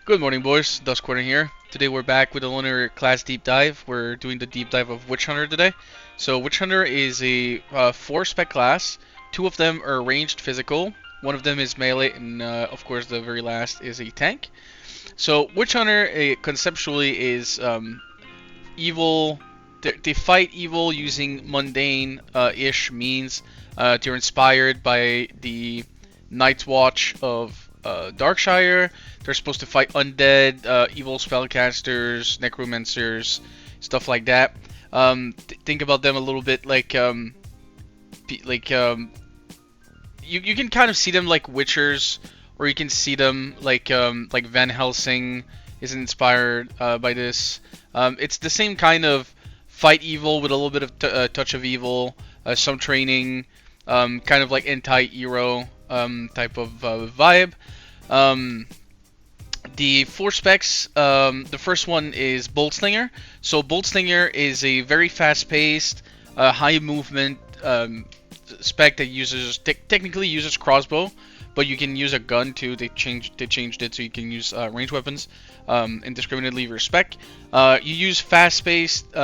Good morning, boys. Dusk Quarter here. Today we're back with a lunar class deep dive. We're doing the deep dive of Witch Hunter today. So Witch Hunter is a four spec class. Two of them are ranged physical. One of them is melee, and of course the very last is a tank. So Witch Hunter conceptually is evil. They fight evil using mundane-ish means. They're inspired by the Night's Watch of Darkshire. They're supposed to fight undead, evil spellcasters, necromancers, stuff like that. Think about them a little bit like you can kind of see them like Witchers, or you can see them like Van Helsing is inspired by this. It's the same kind of fight evil with a little bit of touch of evil, some training, kind of like anti-hero type of vibe. Um, the four specs, the first one is Boltslinger. So Boltslinger is a very fast-paced, high movement spec that uses technically uses crossbow, but you can use a gun too. They changed it so you can use ranged weapons indiscriminately with your spec. You use fast-paced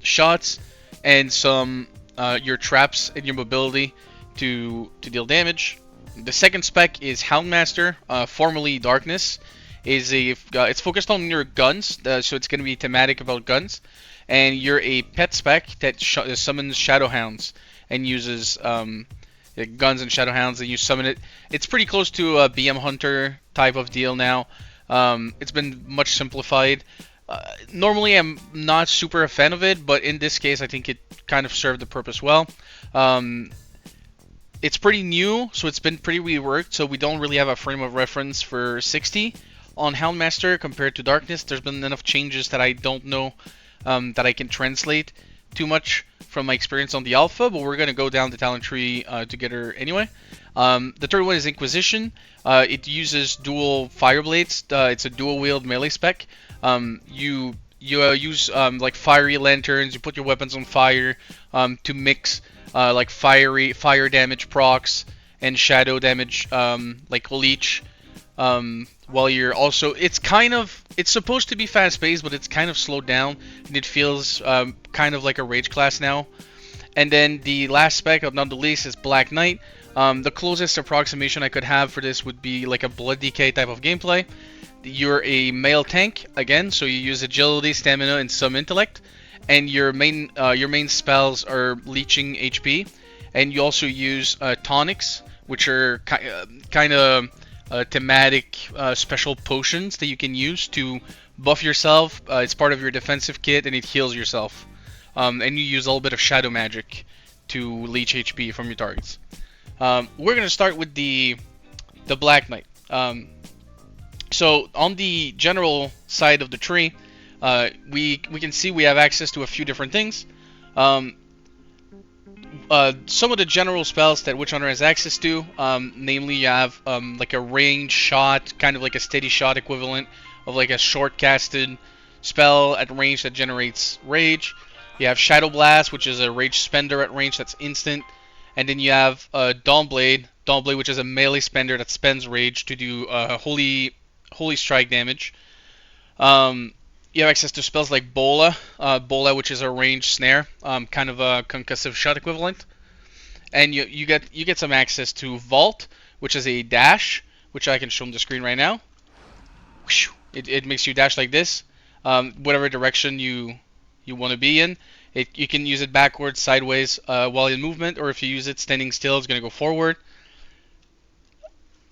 shots and some your traps and your mobility to deal damage. The second spec is Houndmaster, formerly Darkness. It's focused on your guns, so it's going to be thematic about guns, and you're a pet spec that summons Shadowhounds and uses guns and Shadowhounds, and you summon it. It's pretty close to a BM Hunter type of deal now. It's been much simplified. Normally, I'm not super a fan of it, but in this case, I think it kind of served the purpose well. Um, it's pretty new, so it's been pretty reworked, so we don't really have a frame of reference for 60 on Houndmaster compared to Darkness. There's been enough changes that I don't know that I can translate too much from my experience on the alpha, but we're going to go down the talent tree together anyway. The third one is Inquisition. It uses dual fire blades. It's a dual wield melee spec. You use like fiery lanterns. You put your weapons on fire to mix like fire damage procs and shadow damage like leech. While you're also, it's supposed to be fast paced, but it's kind of slowed down, and it feels kind of like a rage class now. And then the last spec, not the least, is Black Knight. The closest approximation I could have for this would be like a Blood DK type of gameplay. You're a male tank again, so you use agility, stamina, and some intellect. And your main spells are leeching HP, and you also use tonics, which are kind of thematic special potions that you can use to buff yourself. It's part of your defensive kit, and it heals yourself. And you use a little bit of shadow magic to leech HP from your targets. We're gonna start with the Black Knight. So on the general side of the tree, we can see we have access to a few different things. Some of the general spells that Witch Hunter has access to, namely you have like a range shot, kind of like a steady shot equivalent of like a short casted spell at range that generates rage. You have Shadow Blast, which is a rage spender at range that's instant. And then you have Dawnblade, which is a melee spender that spends rage to do holy strike damage. You have access to spells like Bola, which is a range snare, kind of a concussive shot equivalent. And you get some access to Vault, which is a dash, which I can show on the screen right now. It makes you dash like this, whatever direction you want to be in. You can use it backwards, sideways, while in movement, or if you use it standing still, it's going to go forward.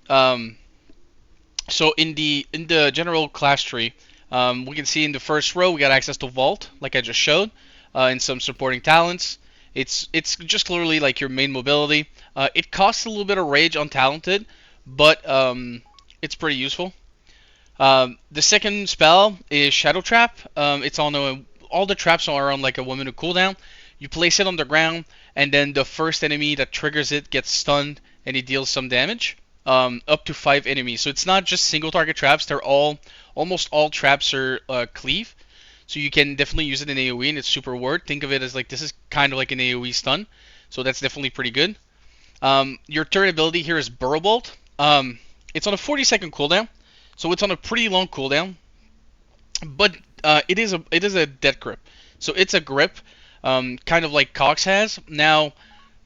So in the general class tree, we can see in the first row we got access to Vault, like I just showed, and some supporting talents. It's just literally like your main mobility. It costs a little bit of rage on talented, but it's pretty useful. The second spell is Shadow Trap. It's on all the traps are on like a 1 minute cooldown. You place it on the ground, and then the first enemy that triggers it gets stunned, and it deals some damage. Up to 5 enemies. So it's not just single target traps. They're almost all traps are cleave. So you can definitely use it in AoE, and it's super word. Think of it as like this is kind of like an AoE stun. So that's definitely pretty good. Your third ability here is Burrow Bolt. It's on a 40-second cooldown. So it's on a pretty long cooldown, but it is a death grip. So it's a grip, kind of like Cox has. Now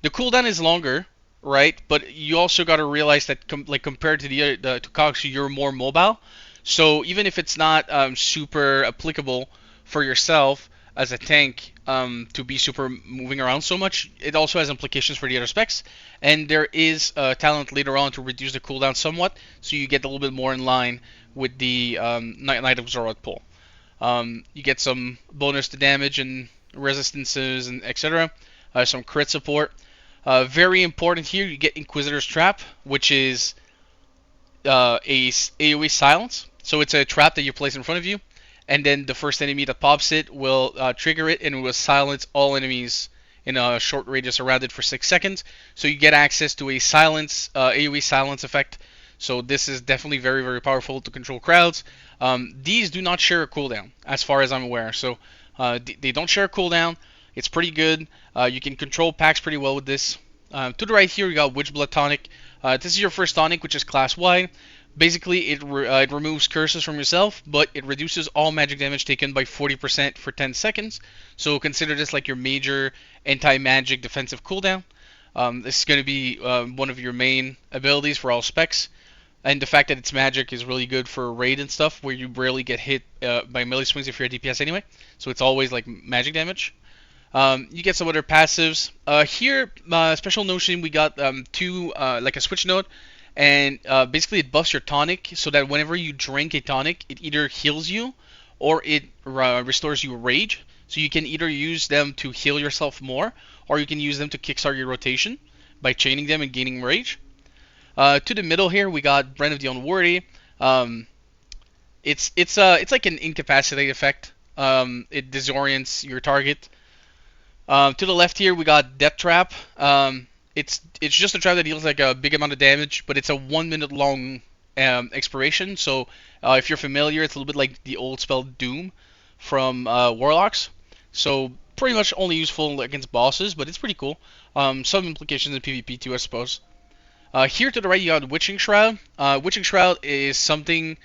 the cooldown is longer, right? But you also got to realize that like compared to to Cox, you're more mobile. So even if it's not super applicable for yourself as a tank to be super moving around so much, it also has implications for the other specs. And there is a talent later on to reduce the cooldown somewhat, so you get a little bit more in line with the Knight of Zorot pull. You get some bonus to damage and resistances and etc. Some crit support. Very important here, you get Inquisitor's Trap, which is a AoE silence. So it's a trap that you place in front of you, and then the first enemy that pops it will trigger it, and it will silence all enemies in a short radius around it for 6 seconds. So you get access to a AoE silence effect. So this is definitely very, very powerful to control crowds. These do not share a cooldown, as far as I'm aware. So they don't share a cooldown. It's pretty good. You can control packs pretty well with this. To the right here, we got Witchblood Tonic. This is your first tonic, which is class wide. Basically, it removes curses from yourself, but it reduces all magic damage taken by 40% for 10 seconds. So consider this like your major anti-magic defensive cooldown. This is going to be one of your main abilities for all specs. And the fact that it's magic is really good for raid and stuff, where you rarely get hit by melee swings if you're a DPS anyway. So it's always like magic damage. You get some other passives. Here, special notion, we got two, like a switch node, and basically it buffs your tonic so that whenever you drink a tonic, it either heals you or it restores you rage. So you can either use them to heal yourself more, or you can use them to kickstart your rotation by chaining them and gaining rage. To the middle here, we got Brand of the Unworthy. It's like an incapacitate effect. It disorients your target. To the left here, we got Death Trap. It's just a trap that deals like a big amount of damage, but it's a 1 minute long expiration. So if you're familiar, it's a little bit like the old spell Doom from Warlocks. So pretty much only useful against bosses, but it's pretty cool. Some implications in PvP too, I suppose. Here to the right, you got Witching Shroud. Witching Shroud is something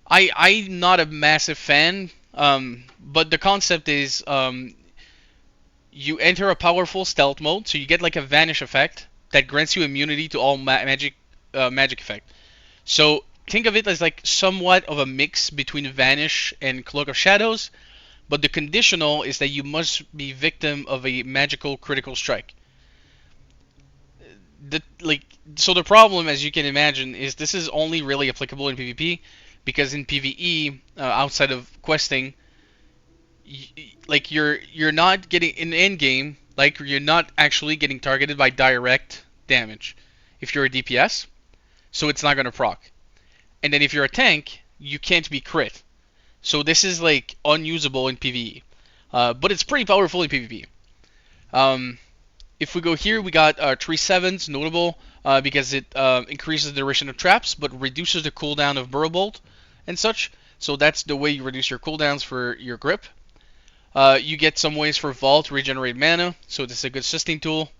I'm not a massive fan, but the concept is you enter a powerful stealth mode, so you get like a vanish effect that grants you immunity to all magic effect. So think of it as like somewhat of a mix between vanish and cloak of shadows, but the conditional is that you must be victim of a magical critical strike. So the problem, as you can imagine, is this is only really applicable in PvP, because in PvE, outside of questing, like you're not getting in the end game, like you're not actually getting targeted by direct damage if you're a DPS, so it's not gonna proc. And then if you're a tank, you can't be crit. So this is like unusable in PvE, but it's pretty powerful in PvP. If we go here, we got 3/7s, notable because it increases the duration of traps, but reduces the cooldown of Burrow Bolt and such. So that's the way you reduce your cooldowns for your grip. You get some ways for Vault to regenerate mana, so this is a good sustain tool.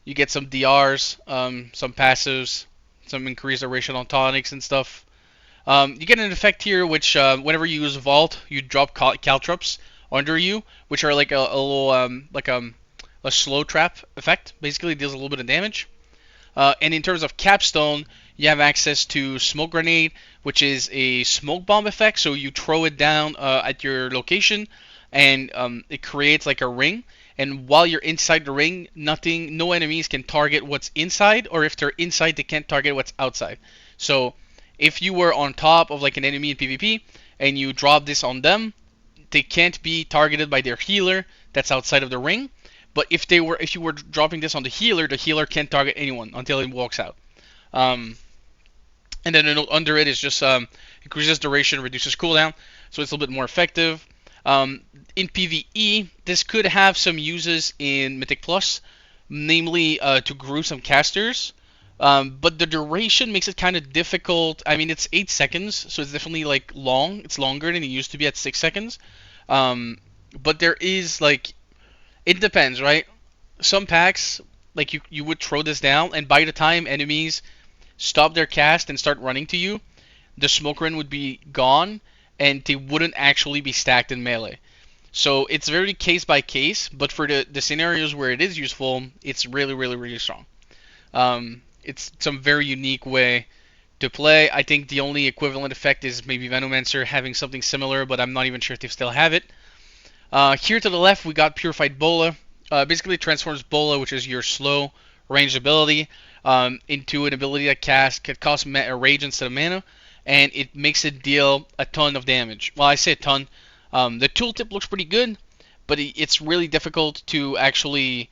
You get some DRs, some passives, some increased duration on tonics and stuff. You get an effect here which, whenever you use Vault, you drop caltrops under you, which are like a little, a slow trap effect. Basically, it deals a little bit of damage. And in terms of Capstone, you have access to Smoke Grenade, which is a smoke bomb effect. So you throw it down at your location, and it creates like a ring. And while you're inside the ring, no enemies can target what's inside, or if they're inside, they can't target what's outside. So if you were on top of like an enemy in PvP and you drop this on them, they can't be targeted by their healer that's outside of the ring. But if you were dropping this on the healer can't target anyone until it walks out. And then under it is just increases duration, reduces cooldown, so it's a little bit more effective. In PvE, this could have some uses in Mythic Plus, namely to grew some casters. But the duration makes it kind of difficult. I mean, it's 8 seconds, so it's definitely like long. It's longer than it used to be at 6 seconds. But there is like, it depends, right? Some packs, like you would throw this down, and by the time enemies stop their cast and start running to you, the smoke run would be gone, and they wouldn't actually be stacked in melee. So it's very case by case, but for the scenarios where it is useful, it's really, really, really strong. It's some very unique way to play. I think the only equivalent effect is maybe Venomancer having something similar, but I'm not even sure if they still have it. Here to the left, we got Purified Bola. Basically transforms Bola, which is your slow ranged ability, into an ability that costs rage instead of mana, and it makes it deal a ton of damage. Well, I say a ton. The tooltip looks pretty good, but it's really difficult to actually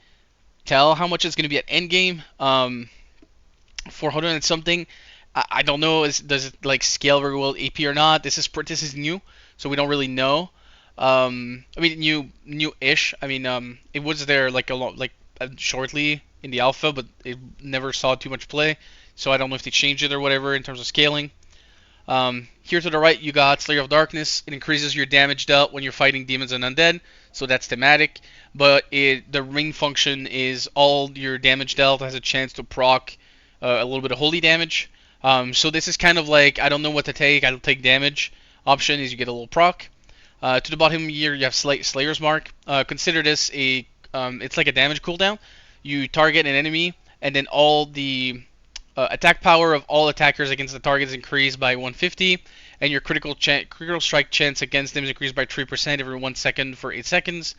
tell how much it's going to be at endgame. 400 and something. I don't know. Does it like scale very well AP or not? This is new, so we don't really know. I mean new-ish. I mean it was there like shortly in the alpha, but it never saw too much play. So I don't know if they changed it or whatever in terms of scaling. Here to the right, you got Slayer of Darkness. It increases your damage dealt when you're fighting demons and undead, so that's thematic. But the ring function is all your damage dealt has a chance to proc a little bit of holy damage. So this is kind of like, I don't know what to take. I'll take damage. Option is you get a little proc. To the bottom here, you have Slayer's Mark. Consider this it's like a damage cooldown. You target an enemy, and then all the attack power of all attackers against the target is increased by 150, and your critical strike chance against them is increased by 3% every 1 second for 8 seconds.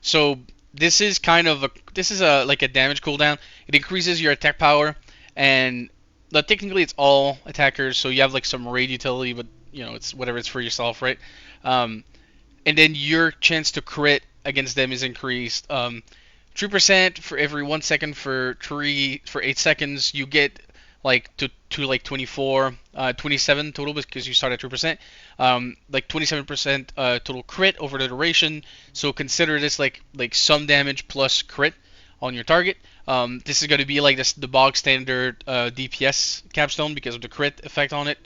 So this is like a damage cooldown. It increases your attack power, and technically it's all attackers, so you have like some raid utility, but it's whatever, it's for yourself, right? And then your chance to crit against them is increased. 3% for every 1 second for 8 seconds. You get like to like 24, 27 total because you start at 3%. Like 27% total crit over the duration. So consider this like some damage plus crit on your target. This is going to be like the bog standard DPS capstone because of the crit effect on it.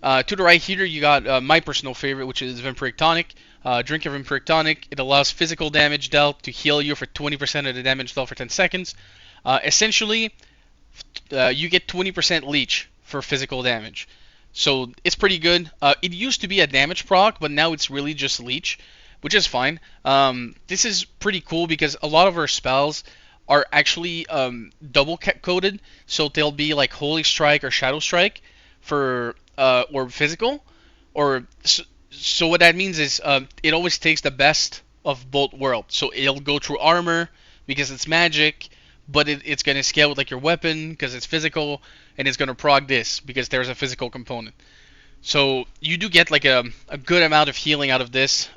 To the right here, you got my personal favorite, which is Vampiric Tonic. Drink a Vampiric Tonic. It allows physical damage dealt to heal you for 20% of the damage dealt for 10 seconds. Essentially, you get 20% leech for physical damage. So it's pretty good. It used to be a damage proc, but now it's really just leech, which is fine. This is pretty cool because a lot of our spells are actually double coded, so they'll be like Holy Strike or Shadow Strike for or physical, or so what that means is it always takes the best of both worlds. So it'll go through armor because it's magic, but it's going to scale with like your weapon because it's physical, and it's going to prog this because there's a physical component. So you do get like a good amount of healing out of this,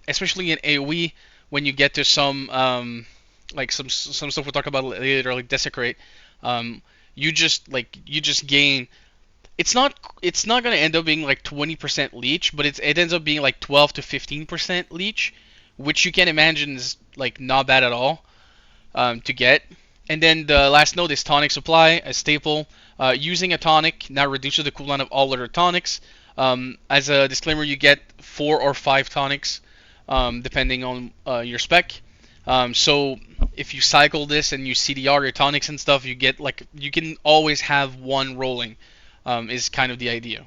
especially in AoE when you get to some like some stuff we'll talk about later, like Desecrate. You just gain. It's not going to end up being like 20% leech, but it ends up being like 12 to 15% leech, which you can imagine is like not bad at all to get. And then the last note is Tonic Supply, a staple. Using a tonic now reduces the cooldown of all other tonics. As a disclaimer, you get 4 or 5 tonics depending on your spec. So if you cycle this and you CDR your tonics and stuff, you can always have one rolling. Is kind of the idea.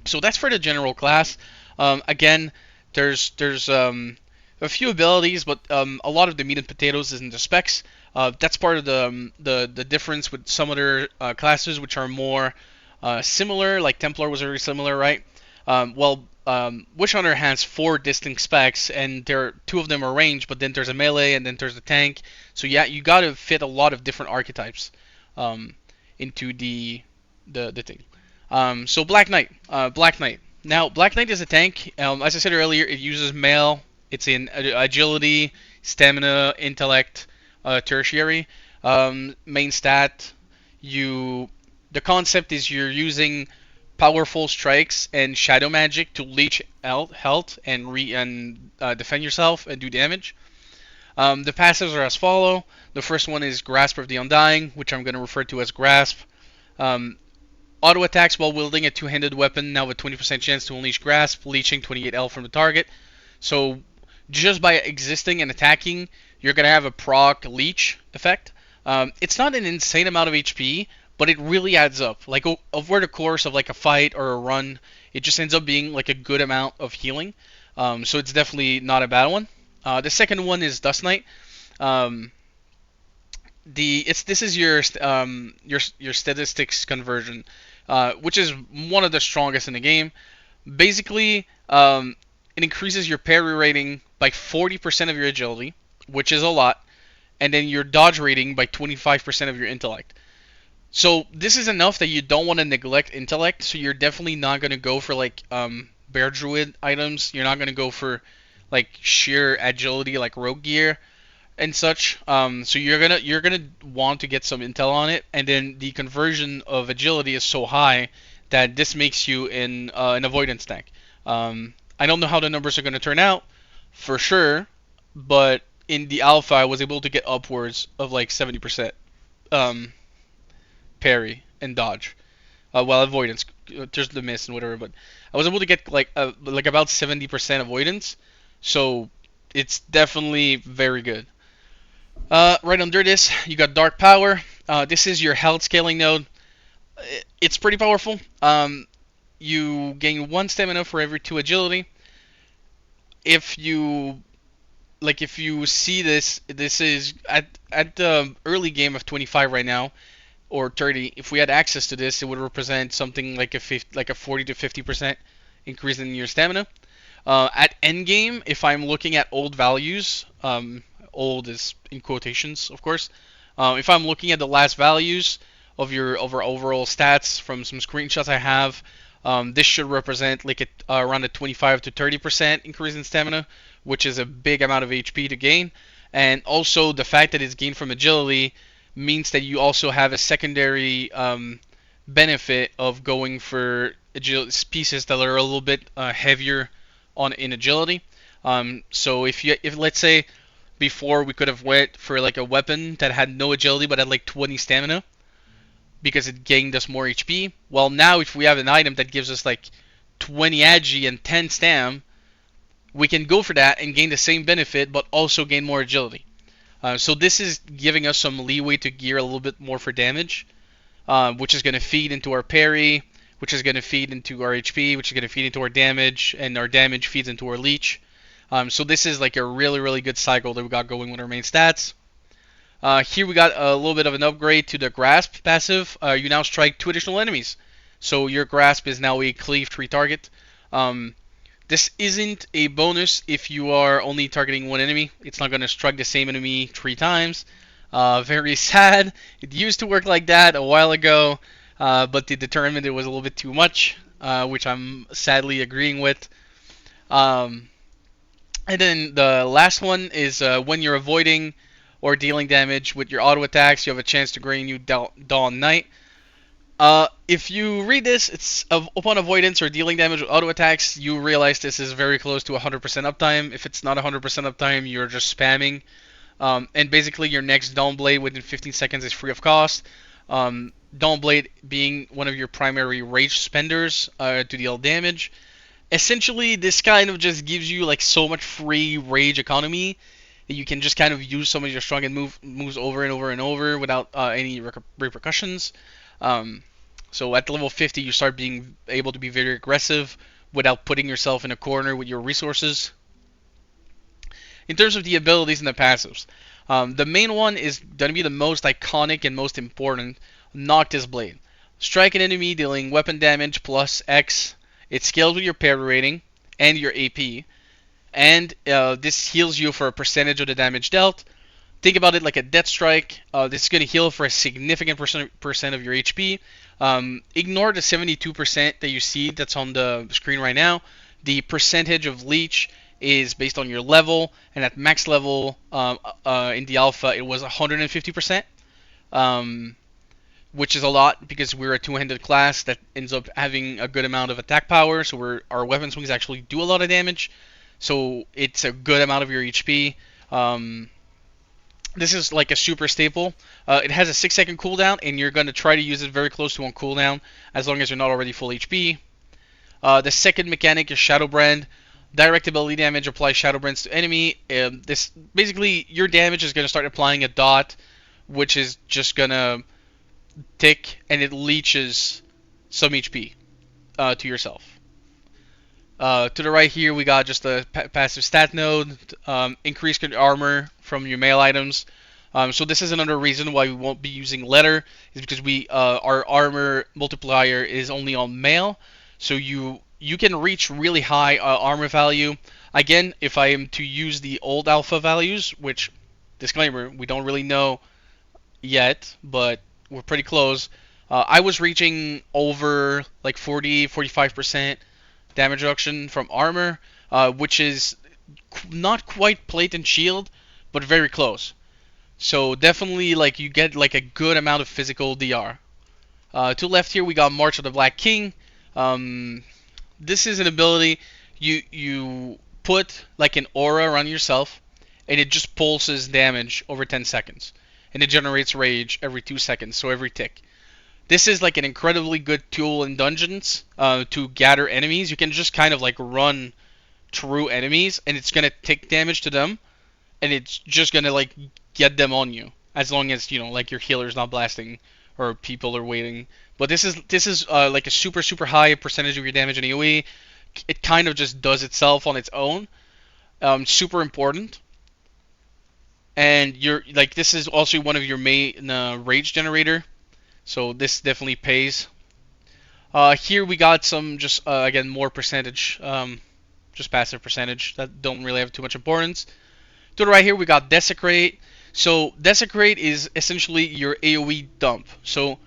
So that's for the general class. Again, there's a few abilities, but a lot of the meat and potatoes is in the specs. That's part of the difference with some other classes which are more similar. Like Templar was very similar, right? Witch Hunter has 4 distinct specs, and there 2 of them are ranged, but then there's a melee, and then there's a tank. So yeah, you got to fit a lot of different archetypes into the thing. So Black Knight. Now, Black Knight is a tank. As I said earlier, it uses mail. It's in agility, stamina, intellect, tertiary. Main stat. The concept is you're using powerful strikes and shadow magic to leech health and defend yourself and do damage. The passives are as follow. The first one is Grasp of the Undying, which I'm going to refer to as Grasp. Auto attacks while wielding a two-handed weapon, now with 20% chance to unleash Grasp, leeching 28 from the target. So just by existing and attacking, you're going to have a proc leech effect. It's not an insane amount of HP, but it really adds up. Like over the course of like a fight or a run, it just ends up being like a good amount of healing. So it's definitely not a bad one. The second one is Dust Knight. Um, this is your statistics conversion, which is one of the strongest in the game. Basically, it increases your parry rating by 40% of your agility, which is a lot, and then your dodge rating by 25% of your intellect. So this is enough that you don't want to neglect intellect. So you're definitely not gonna go for like bear druid items. You're not gonna go for like sheer agility like rogue gear and such. So you're gonna want to get some intel on it, and then the conversion of agility is so high that this makes you in an avoidance tank. I don't know how the numbers are gonna turn out for sure, but in the alpha I was able to get upwards of like 70% um, parry and dodge. Well, avoidance. There's the miss and whatever, but I was able to get like about 70% avoidance, so it's definitely very good. Right under this, you got Dark Power. This is your health scaling node. It's pretty powerful. You gain 1 stamina for every 2 agility. If you see this, this is at the early game of 25 right now or 30. If we had access to this, it would represent something like like a 40 to 50% increase in your stamina. At end game, if I'm looking at old values, old is in quotations, of course. If I'm looking at the last values of your overall stats from some screenshots I have, this should represent like around a 25 to 30% increase in stamina, which is a big amount of HP to gain. And also the fact that it's gained from agility means that you also have a secondary benefit of going for pieces that are a little bit heavier on in agility. So if let's say before we could have went for like a weapon that had no agility but had like 20 stamina because it gained us more HP. Well, now if we have an item that gives us like 20 agi and 10 stam, we can go for that and gain the same benefit but also gain more agility. So this is giving us some leeway to gear a little bit more for damage, which is going to feed into our parry, which is going to feed into our HP, which is going to feed into our damage, and our damage feeds into our leech. So this is like a really, really good cycle that we got going with our main stats. Here we got a little bit of an upgrade to the Grasp passive. You now strike 2 additional enemies. So your Grasp is now a cleave 3 target. This isn't a bonus if you are only targeting 1 enemy. It's not going to strike the same enemy 3 times. Very sad. It used to work like that a while ago, but they determined it was a little bit too much, which I'm sadly agreeing with. And then the last one is when you're avoiding or dealing damage with your auto attacks, you have a chance to gain new Dawn Knight. If you read this, it's upon avoidance or dealing damage with auto attacks, you realize this is very close to 100% uptime. If it's not 100% uptime, you're just spamming. And basically, your next Dawn Blade within 15 seconds is free of cost. Dawn Blade being one of your primary rage spenders to deal damage. Essentially, this kind of just gives you like so much free rage economy that you can just kind of use some of your strong moves over and over and over without any repercussions. So at level 50, you start being able to be very aggressive without putting yourself in a corner with your resources. In terms of the abilities and the passives, the main one is going to be the most iconic and most important, Noctis Blade. Strike an enemy dealing weapon damage plus X. It scales with your parry rating and your AP. And this heals you for a percentage of the damage dealt. Think about it like a death strike. This is going to heal for a significant percent of your HP. Ignore the 72% that you see that's on the screen right now. The percentage of leech is based on your level, and at max level in the alpha it was 150%, which is a lot because we're a two-handed class that ends up having a good amount of attack power, so our weapon swings actually do a lot of damage, so it's a good amount of your HP. This is like a super staple. It has a 6-second cooldown, and you're going to try to use it very close to on cooldown as long as you're not already full HP. The second mechanic is Shadow Brand. Direct ability damage applies Shadow Brands to enemy. This basically your damage is going to start applying a dot, which is just going to tick, and it leeches some HP to yourself. To the right here, we got just a passive stat node, increase armor from your mail items. So this is another reason why we won't be using letter, is because our armor multiplier is only on mail, so you can reach really high armor value. Again, if I am to use the old alpha values, which, disclaimer, we don't really know yet, but we're pretty close. I was reaching over like 45% damage reduction from armor, which is not quite plate and shield, but very close. So definitely, like, you get like a good amount of physical DR. To the left here, we got March of the Black King. This is an ability you put like an aura around yourself, and it just pulses damage over 10 seconds, and it generates rage every 2 seconds, so every tick. This is like an incredibly good tool in dungeons to gather enemies. You can just kind of like run through enemies, and it's gonna take damage to them, and it's just gonna like get them on you, as long as like your healer's not blasting or people are waiting. But this is like a super high percentage of your damage in AoE. It kind of just does itself on its own. Super important. And you're like, this is also one of your main rage generator, so this definitely pays. Here we got some just again more percentage, just passive percentage that don't really have too much importance. To the right here we got Desecrate. So Desecrate is essentially your AoE dump. So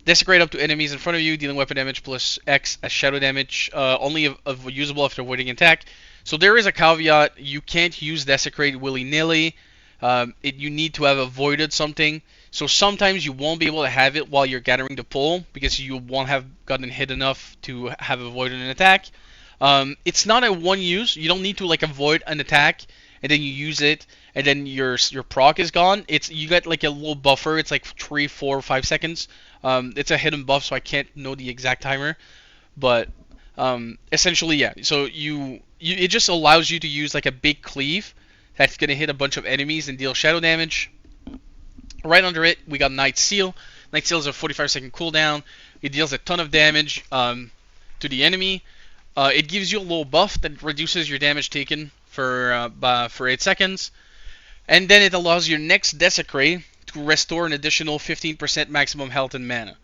Desecrate up to enemies in front of you, dealing weapon damage plus X as shadow damage, only usable after avoiding attack. So there is a caveat: you can't use Desecrate willy-nilly. You need to have avoided something. So sometimes you won't be able to have it while you're gathering the pull, because you won't have gotten hit enough to have avoided an attack. It's not a one use. You don't need to like avoid an attack and then you use it and then your proc is gone. You get like a little buffer. It's like 3, 4, 5 seconds. It's a hidden buff, so I can't know the exact timer. But essentially, yeah. So it just allows you to use like a big cleave that's gonna hit a bunch of enemies and deal shadow damage. Right under it, we got Night Seal. Night Seal is a 45-second cooldown. It deals a ton of damage to the enemy. It gives you a little buff that reduces your damage taken for 8 seconds. And then it allows your next Desecrate to restore an additional 15% maximum health and mana.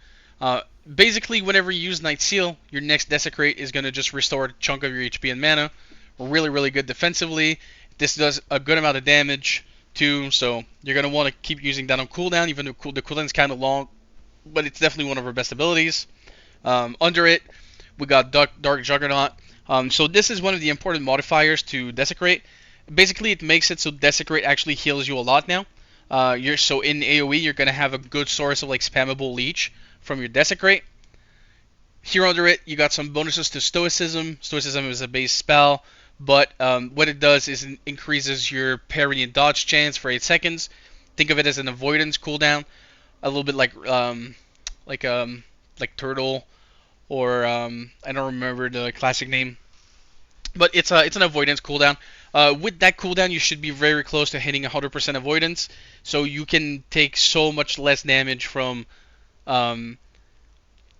Basically, whenever you use Night Seal, your next Desecrate is going to just restore a chunk of your HP and mana. Really good defensively. This does a good amount of damage too, so you're going to want to keep using that on cooldown, even though the cooldown is kind of long, but it's definitely one of our best abilities. Under it, we got Dark Juggernaut. So this is one of the important modifiers to Desecrate. Basically, it makes it so Desecrate actually heals you a lot now. So in AoE, you're going to have a good source of like spammable leech from your Desecrate. Here under it, you got some bonuses to Stoicism. Stoicism is a base spell, but what it does is it increases your parry and dodge chance for 8 seconds. Think of it as an avoidance cooldown, a little bit like Turtle, or I don't remember the classic name, but it's an avoidance cooldown. With that cooldown, you should be very close to hitting 100% avoidance, so you can take so much less damage from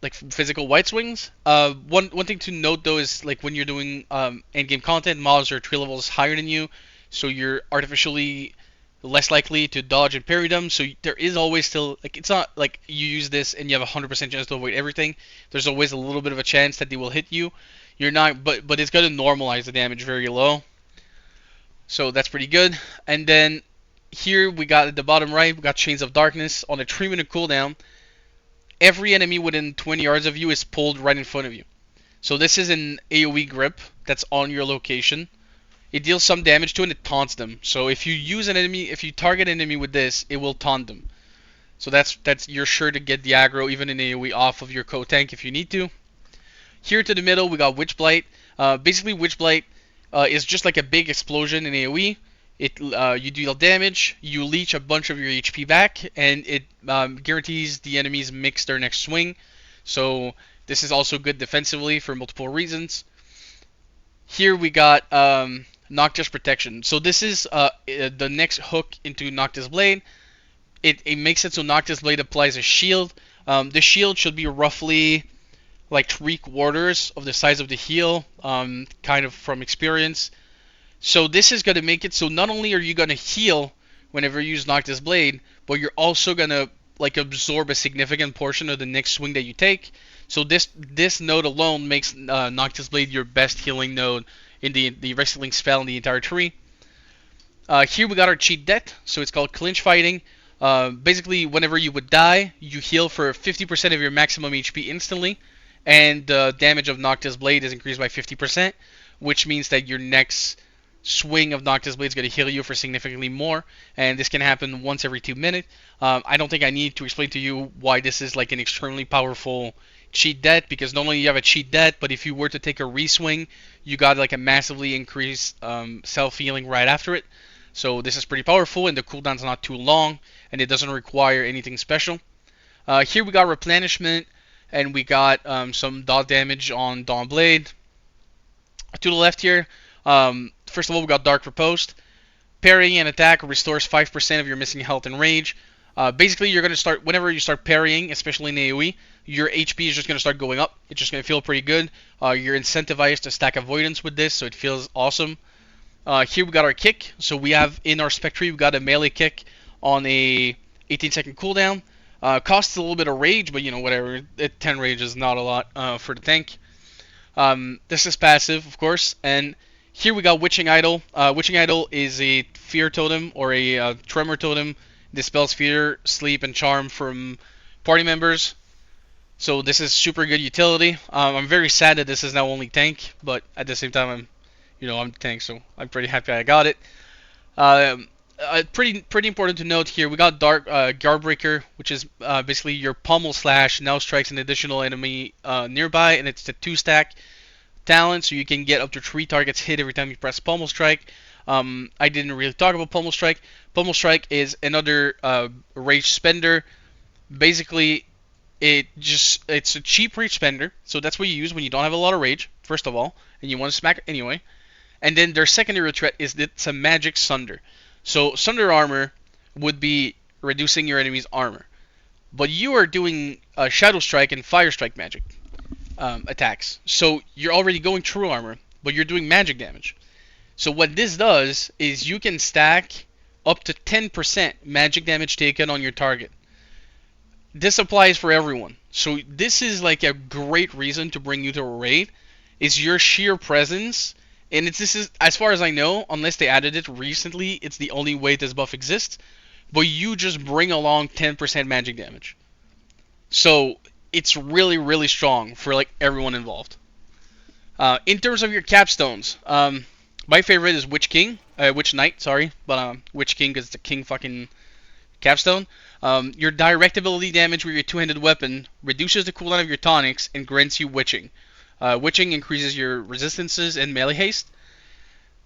like physical white swings. One thing to note though is like when you're doing endgame content, mobs are 3 levels higher than you, so you're artificially less likely to dodge and parry them. So there is always still, like, it's not like you use this and you have 100% chance to avoid everything. There's always a little bit of a chance that they will hit you. You're not, but it's going to normalize the damage very low. So that's pretty good. And then here we got at the bottom right, we got Chains of Darkness on a 3-minute cooldown. Every enemy within 20 yards of you is pulled right in front of you. So this is an AoE grip that's on your location. It deals some damage to it and it taunts them. So if you target an enemy with this, it will taunt them. So that's you're sure to get the aggro even in AoE off of your co-tank if you need to. Here to the middle we got Witchblight. Basically Witchblight is just like a big explosion in AoE. You deal damage, you leech a bunch of your HP back, and it guarantees the enemies mix their next swing. So this is also good defensively for multiple reasons. Here we got Noctis Protection. So this is the next hook into Noctis Blade. it makes it so Noctis Blade applies a shield. The shield should be roughly like 3/4 of the size of the heal, kind of from experience. So this is going to make it so not only are you going to heal whenever you use Noctis Blade, but you're also going to like absorb a significant portion of the next swing that you take. So this node alone makes Noctis Blade your best healing node in the wrestling spell in the entire tree. Here we got our cheat death, so it's called clinch fighting. Basically, whenever you would die, you heal for 50% of your maximum HP instantly, and the damage of Noctis Blade is increased by 50%, which means that your next swing of Noctis Blade is going to heal you for significantly more, and this can happen once every 2 minutes. I don't think I need to explain to you why this is like an extremely powerful cheat death, because not only you have a cheat death, but if you were to take a reswing, you got like a massively increased self-healing right after it. So this is pretty powerful, and the cooldown's not too long, and it doesn't require anything special. Here we got replenishment, and we got some dot damage on Dawn Blade. To the left here, first of all, we got Dark Riposte. Parrying an attack restores 5% of your missing health and rage. Basically, you're going to start, whenever you start parrying, especially in AoE, your HP is just going to start going up. It's just going to feel pretty good. You're incentivized to stack avoidance with this, so it feels awesome. Here we got our kick. So we have in our spec tree, we got a melee kick on a 18-second cooldown. Costs a little bit of rage, but you know, whatever. 10 rage is not a lot for the tank. This is passive, of course. And here we got Witching Idol. Witching Idol is a fear totem or a tremor totem. Dispels fear, sleep, and charm from party members. So this is super good utility. I'm very sad that this is now only tank, but at the same time, I'm tank, so I'm pretty happy I got it. Pretty important to note here, we got Dark Guardbreaker, which is basically your Pummel Slash now strikes an additional enemy nearby, and it's the 2-stack talent, so you can get up to 3 targets hit every time you press Pummel Strike. I didn't really talk about Pummel Strike. Pummel Strike is another rage spender. Basically, it's a cheap rage spender, so that's what you use when you don't have a lot of rage, first of all, and you want to smack anyway. And then their secondary threat is that it's a magic Sunder. So Sunder armor would be reducing your enemy's armor, but you are doing Shadow Strike and Fire Strike magic attacks. So you're already going true armor, but you're doing magic damage. So what this does is you can stack up to 10% magic damage taken on your target. This applies for everyone. So this is like a great reason to bring you to a raid, is your sheer presence. And this is, as far as I know, unless they added it recently, it's the only way this buff exists. But you just bring along 10% magic damage. So it's really, really strong for like everyone involved. In terms of your capstones, my favorite is Witch Knight, sorry, but Witch King is the king fucking capstone. Your direct ability damage with your two-handed weapon reduces the cooldown of your tonics and grants you Witching. Witching increases your resistances and melee haste.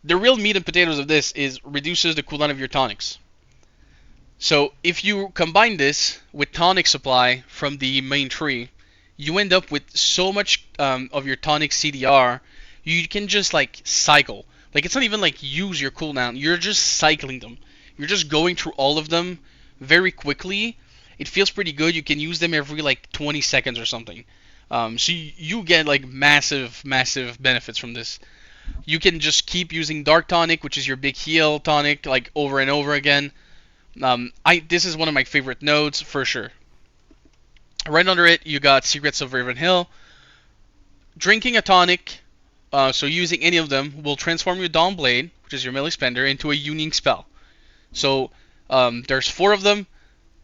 The real meat and potatoes of this is reduces the cooldown of your tonics. So if you combine this with tonic supply from the main tree, you end up with so much of your tonic CDR, you can just like cycle. Like it's not even like use your cooldown, you're just cycling them. You're just going through all of them very quickly. It feels pretty good. You can use them every like 20 seconds or something. So you get like massive benefits from this. You can just keep using Dark Tonic, which is your big heal tonic, like over and over again. This is one of my favorite nodes for sure. Right under it, you got Secrets of Raven Hill. Drinking a tonic, so using any of them, will transform your Dawn Blade, which is your melee spender, into a unique spell. So there's 4 of them.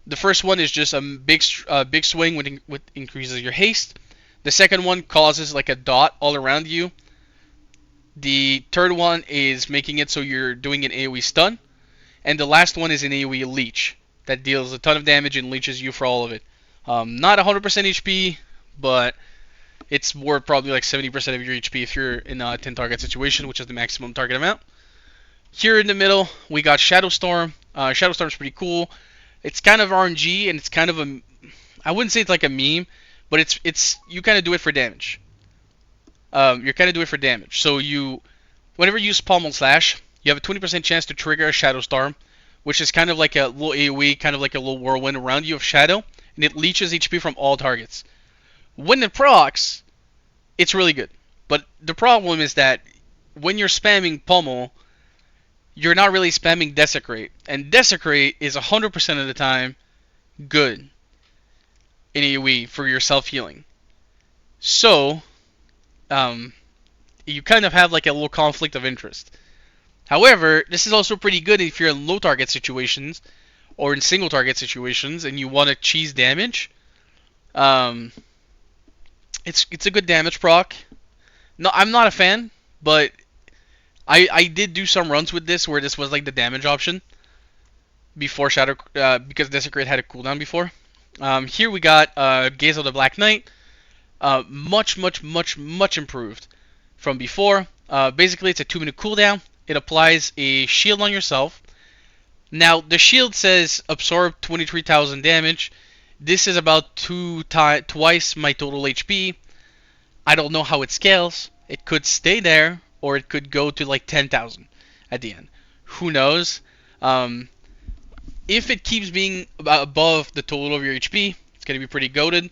The first one is just a big swing with increases your haste. The second one causes like a dot all around you. The third one is making it so you're doing an AoE stun. And the last one is an AoE leech that deals a ton of damage and leeches you for all of it. Not 100% HP, but it's worth probably like 70% of your HP if you're in a 10 target situation, which is the maximum target amount. Here in the middle, we got Shadowstorm. Shadowstorm's pretty cool. It's kind of RNG, and it's kind of I wouldn't say it's like a meme, but it's you kind of do it for damage. You're kind of do it for damage. So whenever you use Pommel Slash, you have a 20% chance to trigger a Shadowstorm, which is kind of like a little AoE, kind of like a little whirlwind around you of shadow, and it leeches HP from all targets. When it procs, it's really good. But the problem is that when you're spamming Pummel, you're not really spamming Desecrate. And Desecrate is 100% of the time good in AoE for your self-healing. So, you kind of have like a little conflict of interest. However, this is also pretty good if you're in low target situations or in single target situations and you want to cheese damage. Um, it's a good damage proc. No, I'm not a fan, but I did do some runs with this where this was like the damage option before Shadow, because Desecrate had a cooldown before. Here we got Gaze of the Black Knight, much improved from before. Basically, it's a 2-minute cooldown. It applies a shield on yourself. Now, the shield says absorb 23,000 damage. This is about twice my total HP. I don't know how it scales. It could stay there, or it could go to like 10,000 at the end. Who knows? If it keeps being above the total of your HP, it's going to be pretty goated.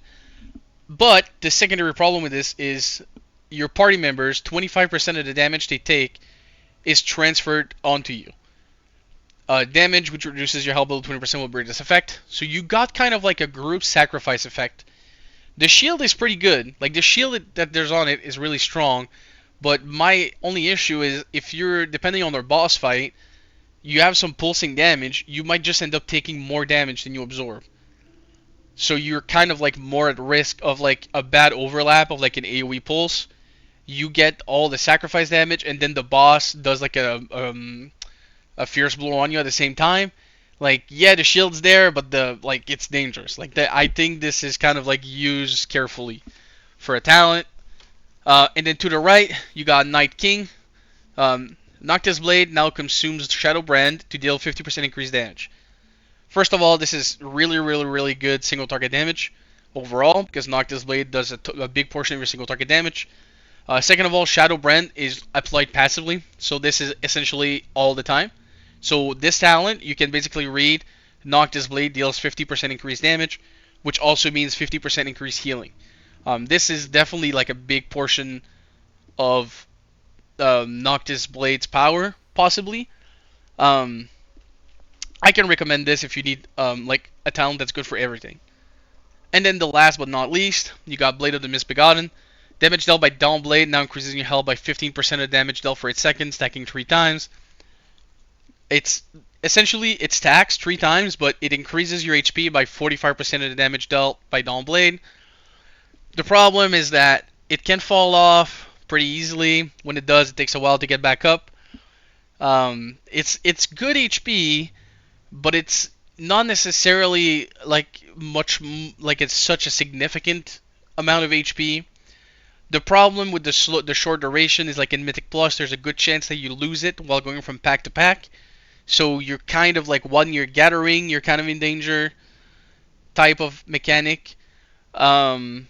But the secondary problem with this is your party members, 25% of the damage they take is transferred onto you. Damage, which reduces your health below 20%, will break this effect. So you got kind of like a group sacrifice effect. The shield is pretty good. Like, the shield that there's on it is really strong. But my only issue is if you're, depending on their boss fight, you have some pulsing damage, you might just end up taking more damage than you absorb. So you're kind of like more at risk of like a bad overlap of like an AoE pulse. You get all the sacrifice damage, and then the boss does like a fierce blow on you at the same time. Like, yeah, the shield's there, but it's dangerous. Like, I think this is kind of like used carefully for a talent. And then to the right, you got Night King. Noctis Blade now consumes Shadow Brand to deal 50% increased damage. First of all, this is really good single target damage overall, because Noctis Blade does a big portion of your single target damage. Second of all, Shadow Brand is applied passively, so this is essentially all the time. So this talent, you can basically read Noctis Blade deals 50% increased damage, which also means 50% increased healing. This is definitely like a big portion of Noctis Blade's power, possibly. I can recommend this if you need like a talent that's good for everything. And then the last but not least, you got Blade of the Misbegotten. Damage dealt by Dawn Blade now increases your health by 15% of damage dealt for 8 seconds, stacking 3 times. It's essentially, it stacks 3 times, but it increases your HP by 45% of the damage dealt by Dawn Blade. The problem is that it can fall off pretty easily. When it does, it takes a while to get back up. It's good HP, but it's not necessarily like it's such a significant amount of HP. The problem with the short duration is, like in Mythic Plus, there's a good chance that you lose it while going from pack to pack. So you're kind of like, when you're gathering, you're kind of in danger type of mechanic. And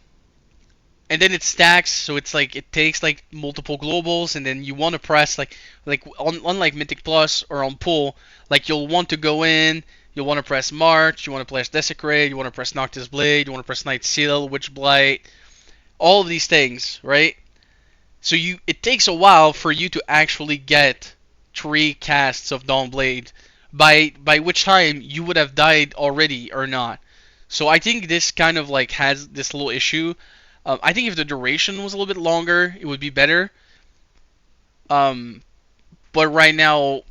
then it stacks, so it's like it takes like multiple globals, and then you want to press unlike Mythic Plus or on pull, like you'll want to go in, you'll want to press March, you want to press Desecrate, you want to press Noctis Blade, you want to press Night Seal, Witch Blight, all of these things, right? So it takes a while for you to actually get 3 casts of Dawn Blade, by which time you would have died already or not. So I think this kind of like has this little issue. I think if the duration was a little bit longer, it would be better. But right now,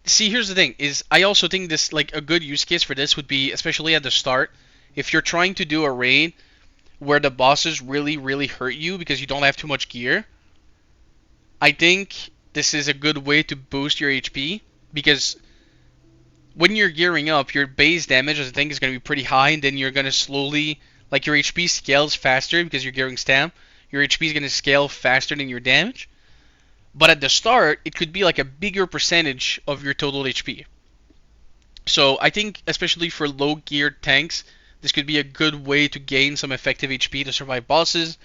see, here's the thing: is I also think this, like, a good use case for this would be, especially at the start, if you're trying to do a raid where the bosses really hurt you because you don't have too much gear. I think this is a good way to boost your HP, because when you're gearing up, your base damage, I think, is going to be pretty high, and then you're going to slowly, like, your HP scales faster because you're gearing stam. Your HP is going to scale faster than your damage. But at the start, it could be like a bigger percentage of your total HP. So I think, especially for low geared tanks, this could be a good way to gain some effective HP to survive bosses.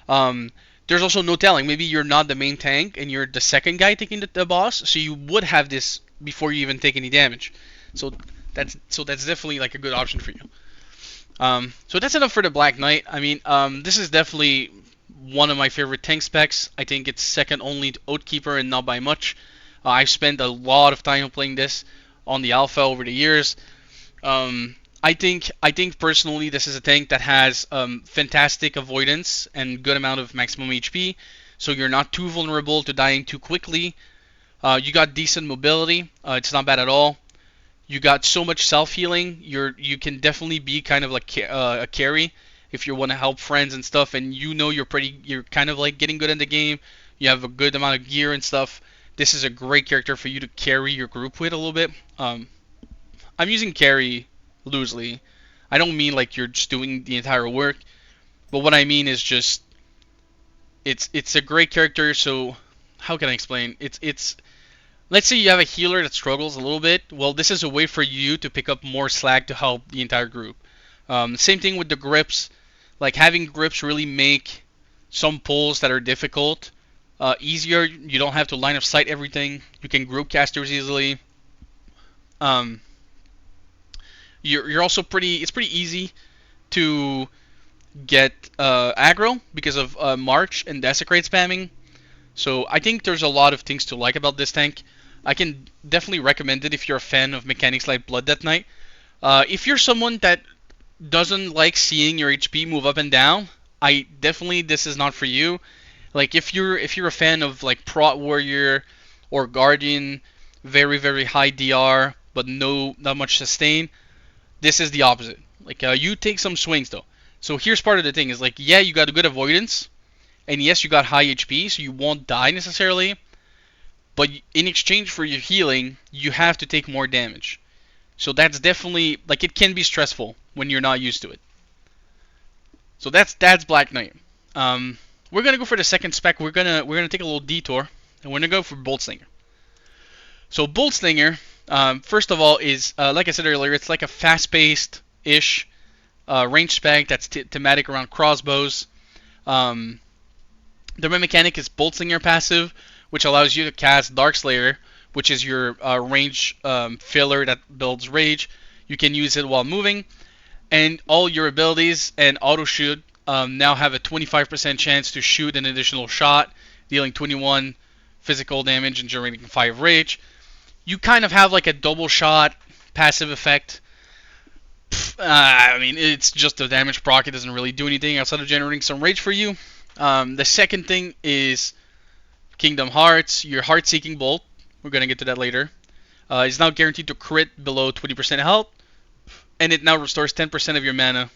There's also no telling. Maybe you're not the main tank and you're the second guy taking the boss, so you would have this before you even take any damage. So that's definitely like a good option for you. So that's enough for the Black Knight. I mean, this is definitely one of my favorite tank specs. I think it's second only to Oathkeeper and not by much. I've spent a lot of time playing this on the alpha over the years. I think personally this is a tank that has fantastic avoidance and good amount of maximum HP, so you're not too vulnerable to dying too quickly. You got decent mobility. It's not bad at all. You got so much self healing. You can definitely be kind of like a carry if you want to help friends and stuff, and you're kind of like getting good in the game. You have a good amount of gear and stuff. This is a great character for you to carry your group with a little bit. I'm using carry loosely. I don't mean like you're just doing the entire work, but what I mean is just it's a great character. So how can I explain? It's let's say you have a healer that struggles a little bit. Well, this is a way for you to pick up more slack to help the entire group. Same thing with the grips. Like having grips really make some pulls that are difficult easier. You don't have to line of sight everything. You can group casters easily. Um, you're also it's pretty easy to get aggro because of March and Desecrate spamming. So I think there's a lot of things to like about this tank. I can definitely recommend it if you're a fan of mechanics like Blood Death Knight. If you're someone that doesn't like seeing your HP move up and down, I definitely this is not for you. Like if you're a fan of like Prot Warrior or Guardian, very high DR but not much sustain, this is the opposite. Like you take some swings though. So here's part of the thing is like yeah you got a good avoidance, and yes you got high HP so you won't die necessarily, but in exchange for your healing you have to take more damage. So that's definitely like it can be stressful when you're not used to it. So that's Black Knight. We're gonna go for the second spec. We're gonna take a little detour, and we're gonna go for Boltslinger. So Boltslinger, first of all, is like I said earlier, it's like a fast-paced ish range spec that's thematic around crossbows. Um, the main mechanic is Boltslinger passive, which allows you to cast Darkslayer, which is your range filler that builds rage. You can use it while moving, and all your abilities and auto shoot now have a 25% chance to shoot an additional shot, dealing 21 physical damage and generating 5 rage. You kind of have like a double shot passive effect. I mean, it's just a damage proc. It doesn't really do anything outside of generating some rage for you. The second thing is Kingdom Hearts, your Heart-Seeking Bolt. We're going to get to that later. Is now guaranteed to crit below 20% health, and it now restores 10% of your mana.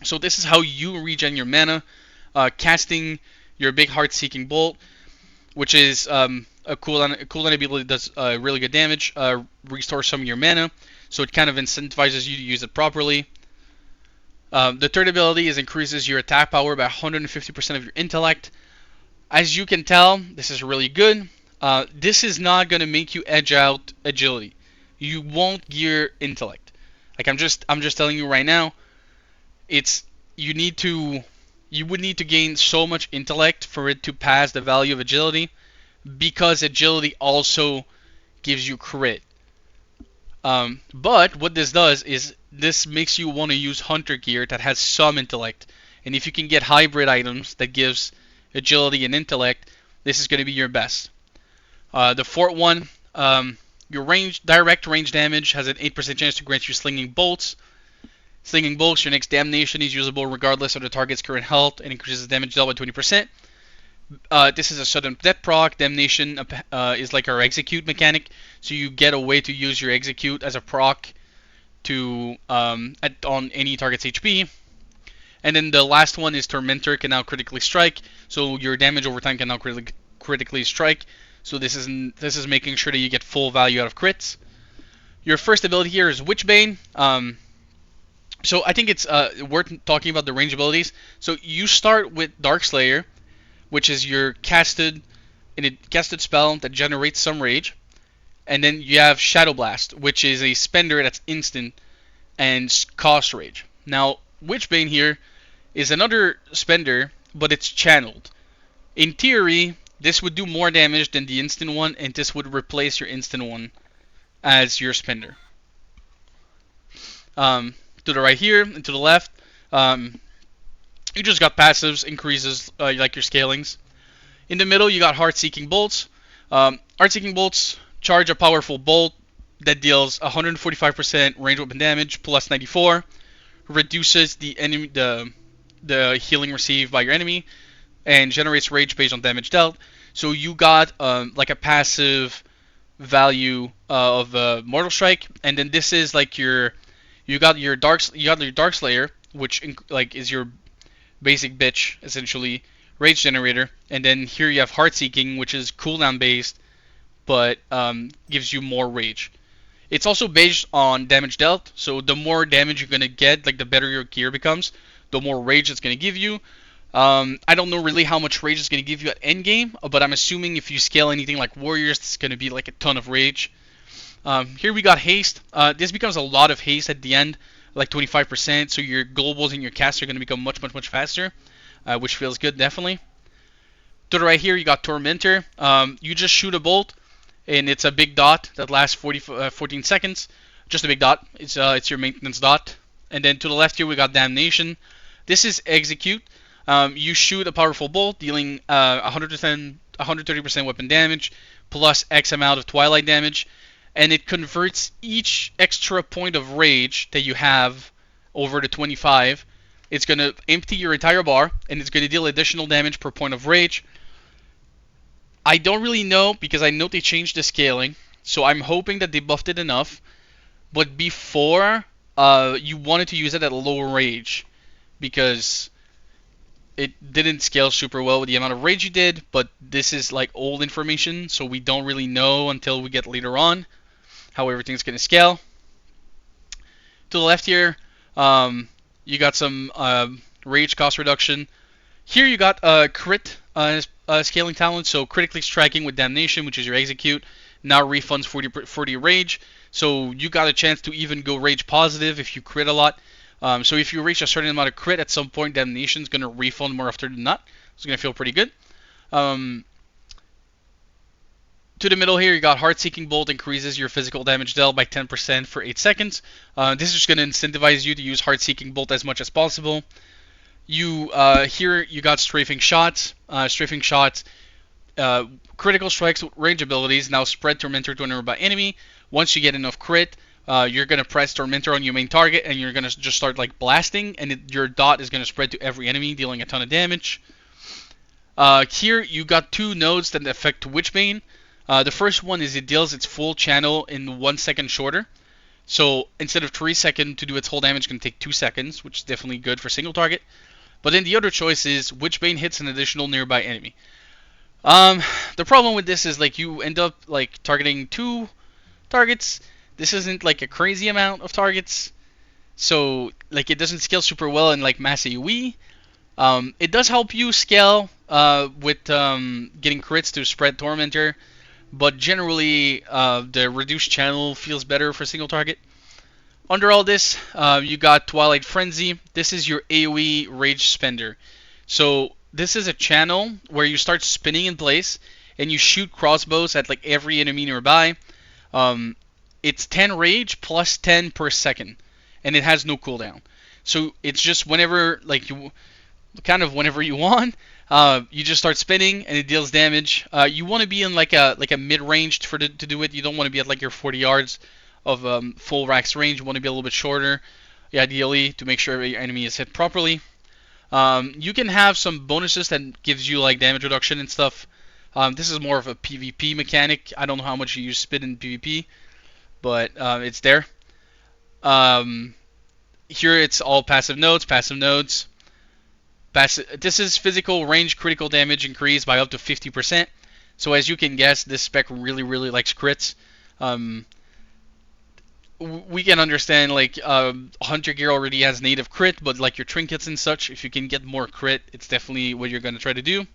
So this is how you regen your mana, casting your big Heart-Seeking Bolt, which is a cooldown ability that does really good damage, restores some of your mana, so it kind of incentivizes you to use it properly. The third ability is increases your attack power by 150% of your intellect. As you can tell, this is really good. This is not going to make you edge out agility. You won't gear intellect. Like I'm just telling you right now, you would need to gain so much intellect for it to pass the value of agility, because agility also gives you crit. But what this does is this makes you want to use hunter gear that has some intellect, and if you can get hybrid items that gives agility and intellect, this is going to be your best. The fourth one, your direct range damage has an 8% chance to grant you slinging bolts. Slinging bolts, your next damnation is usable regardless of the target's current health and increases damage dealt by 20%. This is a sudden death proc. Damnation is like our execute mechanic, so you get a way to use your execute as a proc to on any target's HP. And then the last one is Tormentor, can now critically strike, so your damage over time can now critically strike. So this is making sure that you get full value out of crits. Your first ability here is Witchbane. So I think it's worth talking about the range abilities. So you start with Darkslayer, which is your casted spell that generates some rage. And then you have Shadow Blast, which is a spender that's instant and costs rage. Now, Witchbane here is another spender, but it's channeled. In theory, This would do more damage than the instant one, and this would replace your instant one as your spender. To the right here and to the left, um, you just got passives, increases like your scalings. In the middle, you got Heart-Seeking Bolts. Heart-Seeking Bolts charge a powerful bolt that deals 145% range weapon damage plus 94, reduces the enemy the healing received by your enemy, and generates rage based on damage dealt. So you got like a passive value of Mortal Strike, and then this is like you got your Dark Slayer, which like is your basic bitch essentially, rage generator, and then here you have Heart Seeking, which is cooldown based, but gives you more rage. It's also based on damage dealt, so the more damage you're gonna get, like the better your gear becomes, the more rage it's gonna give you. I don't know really how much rage it's gonna give you at endgame, but I'm assuming if you scale anything like warriors, it's gonna be like a ton of rage. Here we got haste. This becomes a lot of haste at the end, like 25%. So your globals and your casts are gonna become much faster, which feels good definitely. To the right here, you got Tormentor. You just shoot a bolt, and it's a big dot that lasts 14 seconds. Just a big dot. It's your maintenance dot. And then to the left here, we got Damnation. This is Execute. You shoot a powerful bolt, dealing 130% weapon damage, plus X amount of Twilight damage, and it converts each extra point of rage that you have over the 25. It's going to empty your entire bar, and it's going to deal additional damage per point of rage. I don't really know, because I know they changed the scaling, so I'm hoping that they buffed it enough. But before, you wanted to use it at a lower rage, because it didn't scale super well with the amount of rage you did, but this is like old information, so we don't really know until we get later on how everything's going to scale. To the left here, you got some rage cost reduction. Here you got crit scaling talent, so critically striking with Damnation, which is your execute, now refunds 40 rage. So you got a chance to even go rage positive if you crit a lot. So if you reach a certain amount of crit at some point, Damnation's going to refund more often than not. It's going to feel pretty good. To the middle here, you got Heart-Seeking Bolt, increases your physical damage dealt by 10% for 8 seconds. This is just going to incentivize you to use Heart-Seeking Bolt as much as possible. Here you got Strafing Shots. Strafing Shots, critical strikes with range abilities now spread Tormentor to a nearby enemy. Once you get enough crit, you're going to press Tormentor on your main target, and you're going to just start like blasting, and your dot is going to spread to every enemy, dealing a ton of damage. Here you got two nodes that affect Witchbane. The first one is it deals its full channel in 1 second shorter. So instead of 3 seconds to do its whole damage, it's going to take 2 seconds, which is definitely good for single target. But then the other choice is Witchbane hits an additional nearby enemy. The problem with this is like you end up like targeting 2 targets. This isn't like a crazy amount of targets, so like it doesn't scale super well in like mass AoE. It does help you scale with getting crits to spread Tormentor, but generally the reduced channel feels better for single target. Under all this, you got Twilight Frenzy. This is your AoE rage spender. So this is a channel where you start spinning in place and you shoot crossbows at like every enemy nearby. It's 10 rage plus 10 per second, and it has no cooldown. So it's just whenever like you whenever you want. You just start spinning and it deals damage. You want to be in like a mid-range to do it. You don't want to be at like your 40 yards of full rax range. You want to be a little bit shorter, ideally, to make sure your enemy is hit properly. You can have some bonuses that gives you like damage reduction and stuff. This is more of a PvP mechanic. I don't know how much you use spin in PvP, but it's there. Here it's all passive nodes. This is physical range critical damage increased by up to 50%. So as you can guess, this spec really likes crits. We can understand like Hunter gear already has native crit, but like your trinkets and such, if you can get more crit, it's definitely what you're going to try to do.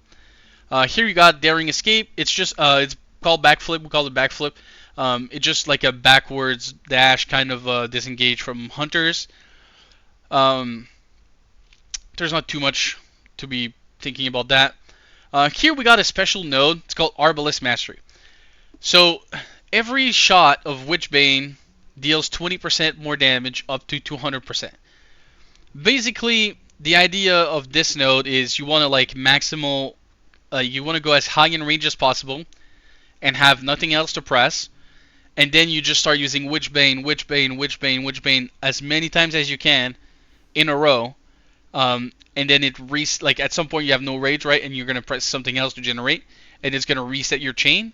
Here you got Daring Escape. It's just it's called backflip. We call it backflip. It's just like a backwards dash kind of disengage from hunters. There's not too much to be thinking about that. Here we got a special node. It's called Arbalist Mastery. So every shot of Witchbane deals 20% more damage up to 200%. Basically, the idea of this node is you want to like maximal, you want to go as high in range as possible and have nothing else to press, and then you just start using Witchbane, Witchbane, Witchbane, Witchbane as many times as you can in a row. And then like at some point you have no rage, right? And you're gonna press something else to generate, and it's gonna reset your chain.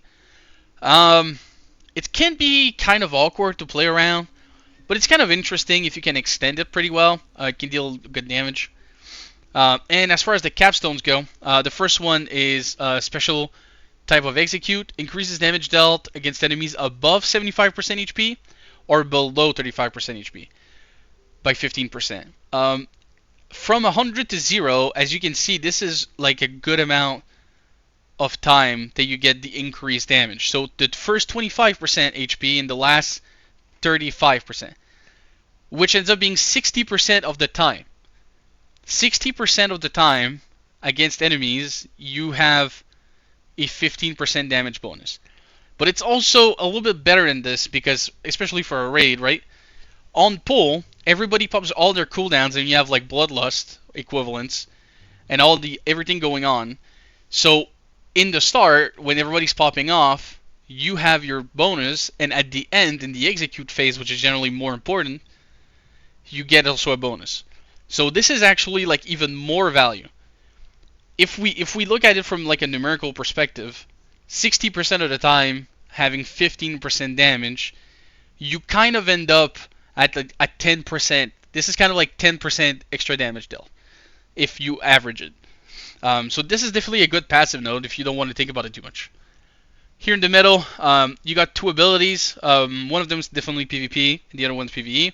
It can be kind of awkward to play around, but it's kind of interesting if you can extend it pretty well. It can deal good damage. And as far as the capstones go, the first one is a special type of execute. Increases damage dealt against enemies above 75% HP or below 35% HP by 15%. From 100 to 0, as you can see, this is like a good amount of time that you get the increased damage. So the first 25% HP and the last 35%, which ends up being 60% of the time. 60% of the time against enemies, you have a 15% damage bonus. But it's also a little bit better than this because, especially for a raid, right? On pull, everybody pops all their cooldowns and you have like Bloodlust equivalents and everything going on. So in the start, when everybody's popping off, you have your bonus, and at the end, in the execute phase, which is generally more important, you get also a bonus. So this is actually like even more value. If we look at it from like a numerical perspective, 60% of the time having 15% damage, you kind of end up at 10%. This is kind of like 10% extra damage dealt if you average it. So this is definitely a good passive node if you don't want to think about it too much. Here in the middle, you got two abilities. One of them is definitely PvP, and the other one's PvE.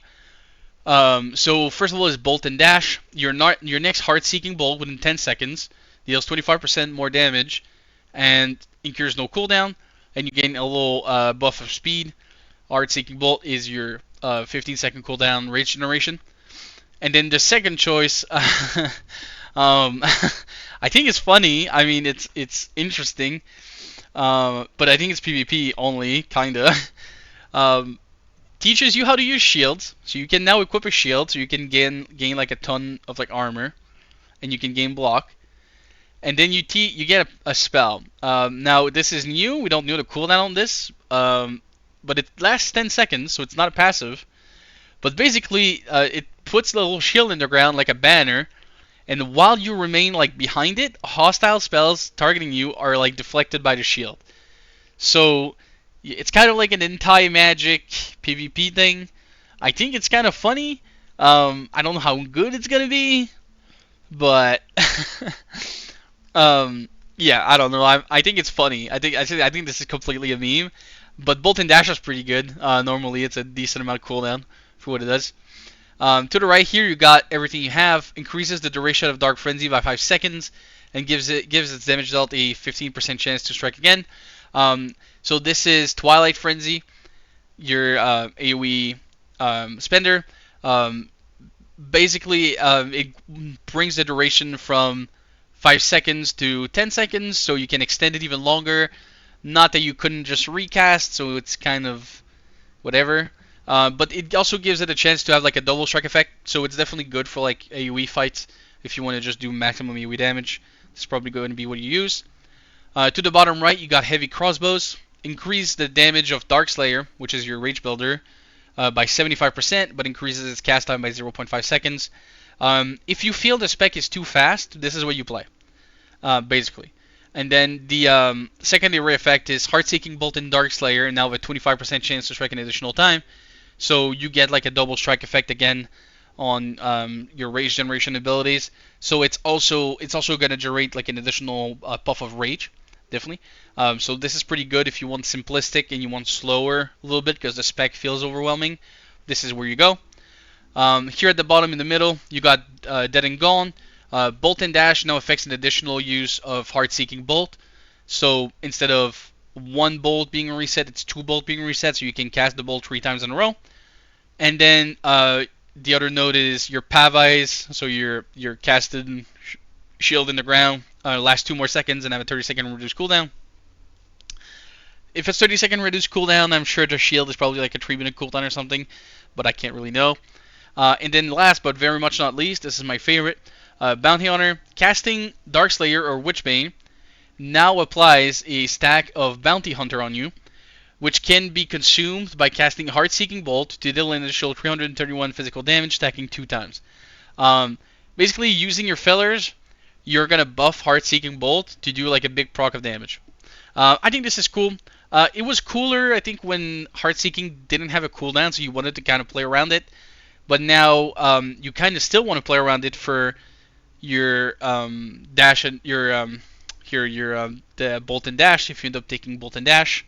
So first of all is Bolt and Dash. Your next Heart-Seeking Bolt within 10 seconds deals 25% more damage and incurs no cooldown, and you gain a little buff of speed. Heart-Seeking Bolt is your 15-second cooldown rage generation. And then the second choice, I think it's funny. I mean, it's interesting, but I think it's PvP only, kinda. Teaches you how to use shields, so you can now equip a shield, so you can gain like a ton of like armor, and you can gain block. And then you get a spell. Now this is new. We don't know the cooldown on this, but it lasts 10 seconds, so it's not a passive. But basically, it puts a little shield in the ground like a banner, and while you remain like behind it, hostile spells targeting you are like deflected by the shield. So it's kind of like an anti-magic PvP thing. I think it's kind of funny. I don't know how good it's gonna be, but yeah, I don't know. I think it's funny. I think this is completely a meme. But Bolt and Dash is pretty good. Normally, it's a decent amount of cooldown for what it does. To the right here, you got everything you have. Increases the duration of Dark Frenzy by 5 seconds, and gives its damage dealt a 15% chance to strike again. So this is Twilight Frenzy, your AoE spender. Basically, it brings the duration from 5 seconds to 10 seconds, so you can extend it even longer. Not that you couldn't just recast, so it's kind of whatever. But it also gives it a chance to have like a double strike effect, so it's definitely good for like AoE fights if you want to just do maximum AoE damage. It's probably going to be what you use. To the bottom right, you got Heavy Crossbows. Increase the damage of Darkslayer, which is your Rage Builder, by 75%, but increases its cast time by 0.5 seconds. If you feel the spec is too fast, this is what you play, basically. And then the secondary effect is Heart-Seeking Bolt and Darkslayer, now with a 25% chance to strike an additional time. So you get like a double strike effect again on your rage generation abilities. So it's also going to generate like an additional puff of rage, definitely. So this is pretty good if you want simplistic and you want slower a little bit because the spec feels overwhelming. This is where you go. Here at the bottom in the middle, you got Dead and Gone. Bolt and Dash now affects an additional use of Heart-Seeking Bolt. So instead of one bolt being reset, it's 2 bolt being reset, so you can cast the bolt 3 times in a row. And then the other node is your Pavies, so your casted shield in the ground, last 2 more seconds, and have a 30-second reduced cooldown. If it's 30-second reduced cooldown, I'm sure the shield is probably like a 3-minute cooldown or something, but I can't really know. And then last, but very much not least, this is my favorite, Bounty Hunter. Casting Darkslayer or Witchbane now applies a stack of Bounty Hunter on you, which can be consumed by casting Heart-Seeking Bolt to deal an initial 331 physical damage, stacking 2 times. Basically, using your fillers, you're going to buff Heart-Seeking Bolt to do like a big proc of damage. I think this is cool. It was cooler, I think, when Heart-Seeking didn't have a cooldown, so you wanted to kind of play around it. But now you kind of still want to play around it for your dash and your the Bolt and Dash if you end up taking Bolt and Dash,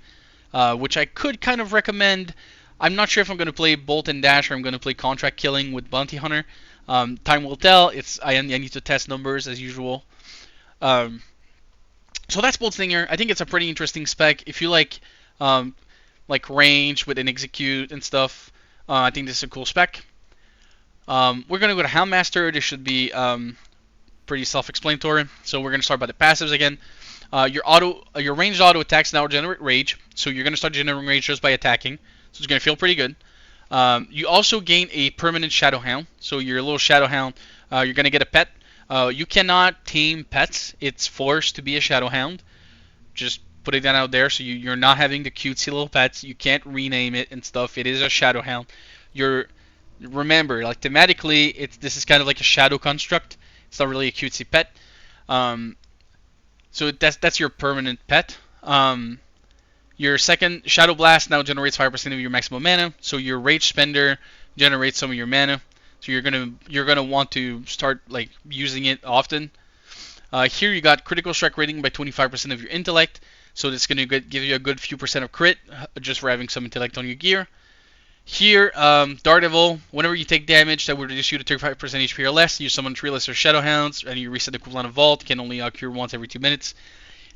which I could kind of recommend. I'm not sure if I'm going to play Bolt and Dash or I'm going to play Contract Killing with Bounty Hunter. Time will tell. I need to test numbers as usual. So that's Boltslinger. I think it's a pretty interesting spec. If you like range with an execute and stuff, I think this is a cool spec. We're going to go to Houndmaster. This should be pretty self-explanatory. So we're going to start by the passives again. Your ranged auto attacks now generate rage. So you're going to start generating rage just by attacking. So it's going to feel pretty good. You also gain a permanent Shadow Hound. So your little Shadow Hound, you're going to get a pet. You cannot tame pets. It's forced to be a Shadow Hound. Just putting that out there, so you're not having the cutesy little pets. You can't rename it and stuff. It is a Shadow Hound. Remember, like thematically, this is kind of like a shadow construct. It's not really a cutesy pet. So that's your permanent pet. Your second Shadow Blast now generates 5% of your maximum mana. So your Rage Spender generates some of your mana. So you're gonna want to start like using it often. Here you got critical strike rating by 25% of your intellect. So it's gonna give you a good few percent of crit just for having some intellect on your gear. Here, Daredevil, whenever you take damage that would reduce you to 35% HP or less, you summon 3 lesser Shadow Hounds, and you reset the cooldown of Vault, can only occur once every 2 minutes.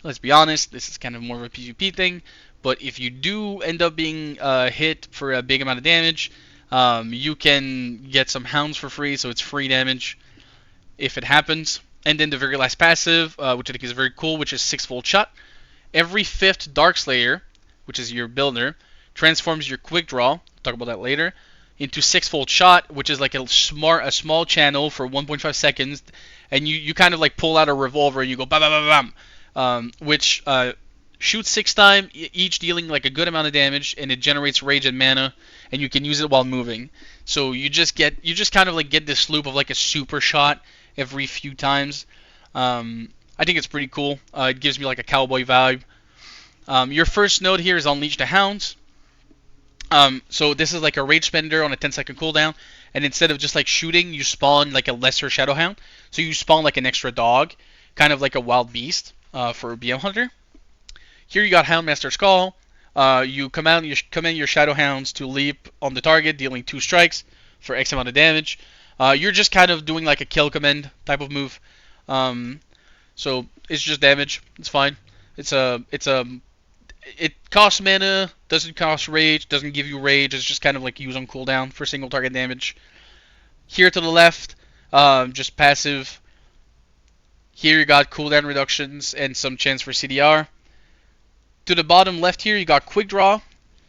Let's be honest, this is kind of more of a PvP thing, but if you do end up being hit for a big amount of damage, you can get some Hounds for free, so it's free damage if it happens. And then the very last passive, which I think is very cool, which is 6-fold shot. Every 5th Darkslayer, which is your builder, transforms your quick draw, talk about that later, into 6-fold shot, which is like a small channel for 1.5 seconds, and you kind of like pull out a revolver and you go bam bam bam bam, which shoots 6 times, each dealing like a good amount of damage, and it generates rage and mana, and you can use it while moving. So you just kind of like get this loop of like a super shot every few times. I think it's pretty cool. It gives me like a cowboy vibe. Your first node here is Unleash the Hounds. So this is like a Rage Spender on a 10-second cooldown, and instead of just like shooting, you spawn like a lesser Shadow Hound. So you spawn like an extra dog, kind of like a wild beast for a BM Hunter. Here you got Houndmaster Skull. You command your Shadow Hounds to leap on the target, dealing 2 strikes for X amount of damage. You're just kind of doing like a kill command type of move. So it's just damage. It's fine. It costs mana, doesn't cost rage, doesn't give you rage. It's just kind of like use on cooldown for single target damage. Here to the left, just passive. Here you got cooldown reductions and some chance for CDR. To the bottom left here, you got quick draw.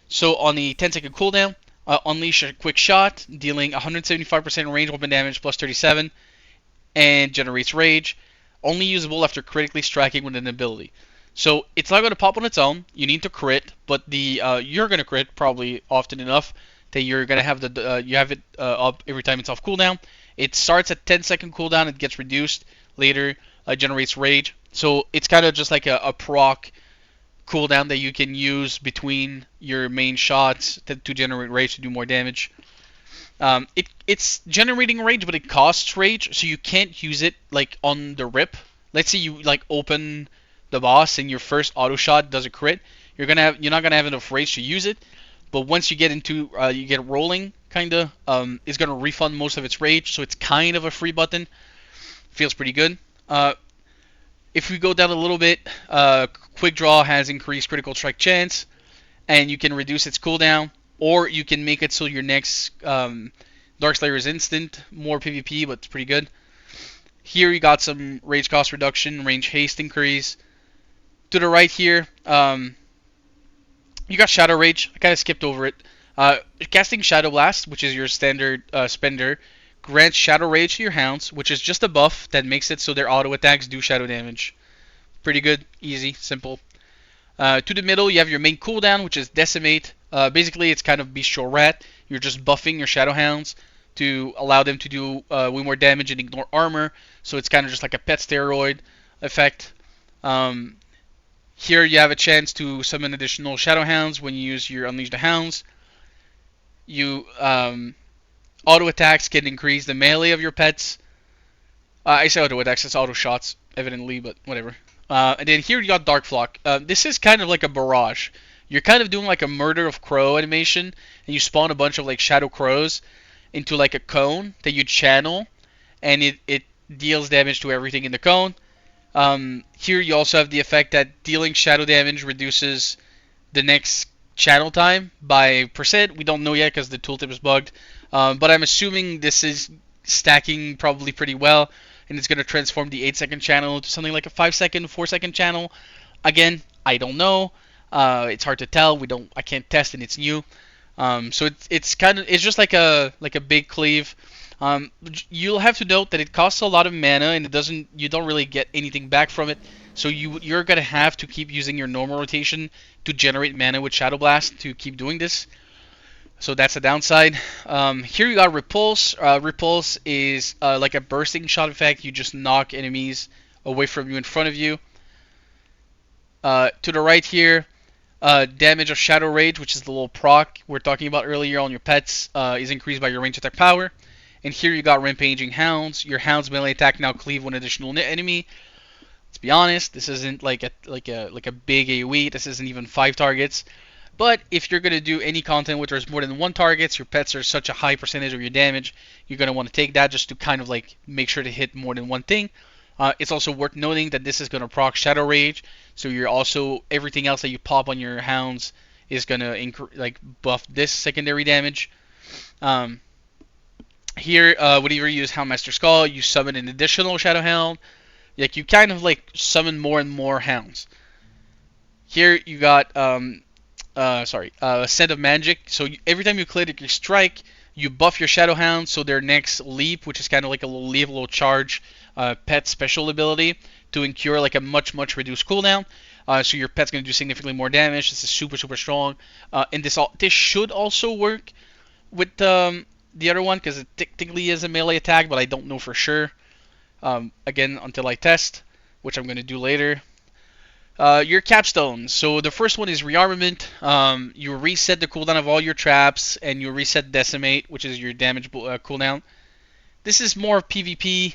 So on the 10-second cooldown, unleash a quick shot, dealing 175% range weapon damage plus 37, and generates rage. Only usable after critically striking with an ability. So it's not going to pop on its own. You need to crit, but you're going to crit probably often enough that you're going to have you have it up every time it's off cooldown. It starts at 10-second cooldown. It gets reduced later. Generates rage. So it's kind of just like a proc cooldown that you can use between your main shots to generate rage to do more damage. It's generating rage, but it costs rage, so you can't use it like on the rip. Let's say you like open the boss and your first auto shot does a crit. You're not gonna have enough rage to use it. But once you get into you get rolling, kinda, it's gonna refund most of its rage, so it's kind of a free button. Feels pretty good. If we go down a little bit, quick draw has increased critical strike chance, and you can reduce its cooldown, or you can make it so your next Darkslayer is instant. More PvP, but it's pretty good. Here you got some rage cost reduction, range haste increase. To the right here, you got Shadow Rage. I kind of skipped over it. Casting Shadow Blast, which is your standard spender, grants Shadow Rage to your hounds, which is just a buff that makes it so their auto attacks do shadow damage. Pretty good, easy, simple. To the middle, you have your main cooldown, which is Decimate. Basically, it's kind of Bestial Rat. You're just buffing your Shadow Hounds to allow them to do way more damage and ignore armor. So it's kind of just like a pet steroid effect. Here you have a chance to summon additional Shadow Hounds when you use your Unleash the Hounds. You auto attacks can increase the melee of your pets. I say auto attacks, it's auto shots, evidently, but whatever. And then here you got Dark Flock. This is kind of like a barrage. You're kind of doing like a murder of crow animation, and you spawn a bunch of like shadow crows into like a cone that you channel, and it deals damage to everything in the cone. Here you also have the effect that dealing shadow damage reduces the next channel time by percent. We don't know yet because the tooltip is bugged, but I'm assuming this is stacking probably pretty well, and it's going to transform the 8-second channel to something like a 5-second, 4-second channel. Again, I don't know. It's hard to tell. I can't test, and it's new. So it's just like a big cleave. You'll have to note that it costs a lot of mana, and you don't really get anything back from it. So you're gonna have to keep using your normal rotation to generate mana with Shadow Blast to keep doing this. So that's a downside. Here you got Repulse. Repulse is like a bursting shot effect. You just knock enemies away from you in front of you. To the right here, damage of Shadow Rage, which is the little proc we're talking about earlier on your pets, is increased by your range attack power. And here you got Rampaging Hounds. Your Hound's melee attack now cleave one additional enemy. Let's be honest, this isn't like a big AoE. This isn't even 5 targets. But if you're going to do any content where there's more than 1 targets, your pets are such a high percentage of your damage, you're going to want to take that just to kind of like make sure to hit more than one thing. It's also worth noting that this is going to proc Shadow Rage, so you're also everything else that you pop on your hounds is going to buff this secondary damage. Here, whenever you use Houndmaster Skull, you summon an additional Shadow Hound. Like you kind of like summon more and more hounds. Here you got Scent of Magic. So every time you click your strike, you buff your Shadow Hound, so their next leap, which is kind of like a little leap, a little charge, pet special ability to incur like a much reduced cooldown. So your pet's going to do significantly more damage. This is super strong. And this should also work with the other one because it technically is a melee attack, but I don't know for sure. Again, until I test, which I'm going to do later. Your capstones. So the first one is rearmament. You reset the cooldown of all your traps, and you reset decimate, which is your damage cooldown. This is more PvP.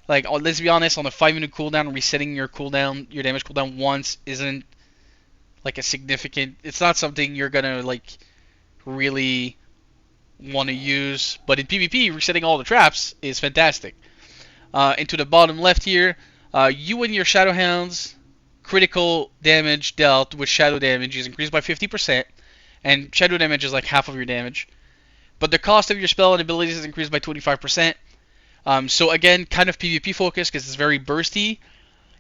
Like, let's be honest, on a 5-minute cooldown, resetting your damage cooldown once isn't like a significant. It's not something you're gonna like really want to use. But in PvP, resetting all the traps is fantastic. Into the bottom left here, you and your Shadow Hounds. Critical damage dealt with shadow damage is increased by 50%, and shadow damage is like half of your damage. But the cost of your spell and abilities is increased by 25%. So again, kind of PvP focused because it's very bursty.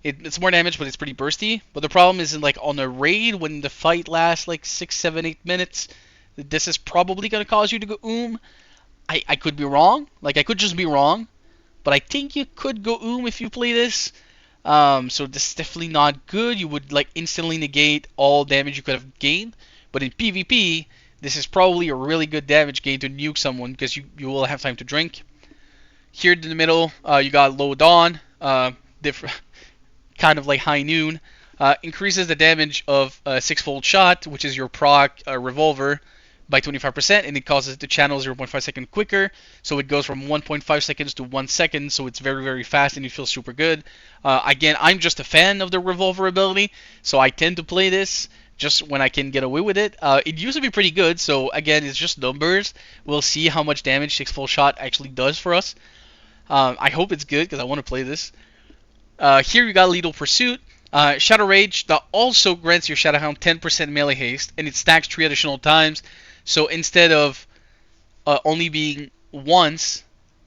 It's more damage, but it's pretty bursty. But the problem is in like on a raid when the fight lasts like 6, 7, 8 minutes, this is probably gonna cause you to go I could be wrong. Like I could just be wrong, but I think you could go if you play this. So this is definitely not good. You would like instantly negate all damage you could have gained. But in PvP, this is probably a really good damage gain to nuke someone because you will have time to drink. Here in the middle, you got Low Dawn, kind of like High Noon. Increases the damage of a 6-fold shot, which is your proc revolver, by 25%, and it causes it to channel 0.5 seconds quicker, so it goes from 1.5 seconds to 1 second, so it's very fast and you feel super good. Again, I'm just a fan of the revolver ability, so I tend to play this just when I can get away with it. It used to be pretty good, so again, it's just numbers. We'll see how much damage 6-fold shot actually does for us. I hope it's good because I want to play this. Here you got Lethal Pursuit. Shadow Rage that also grants your Shadow Hound 10% melee haste, and it stacks 3 additional times. So instead of only being once,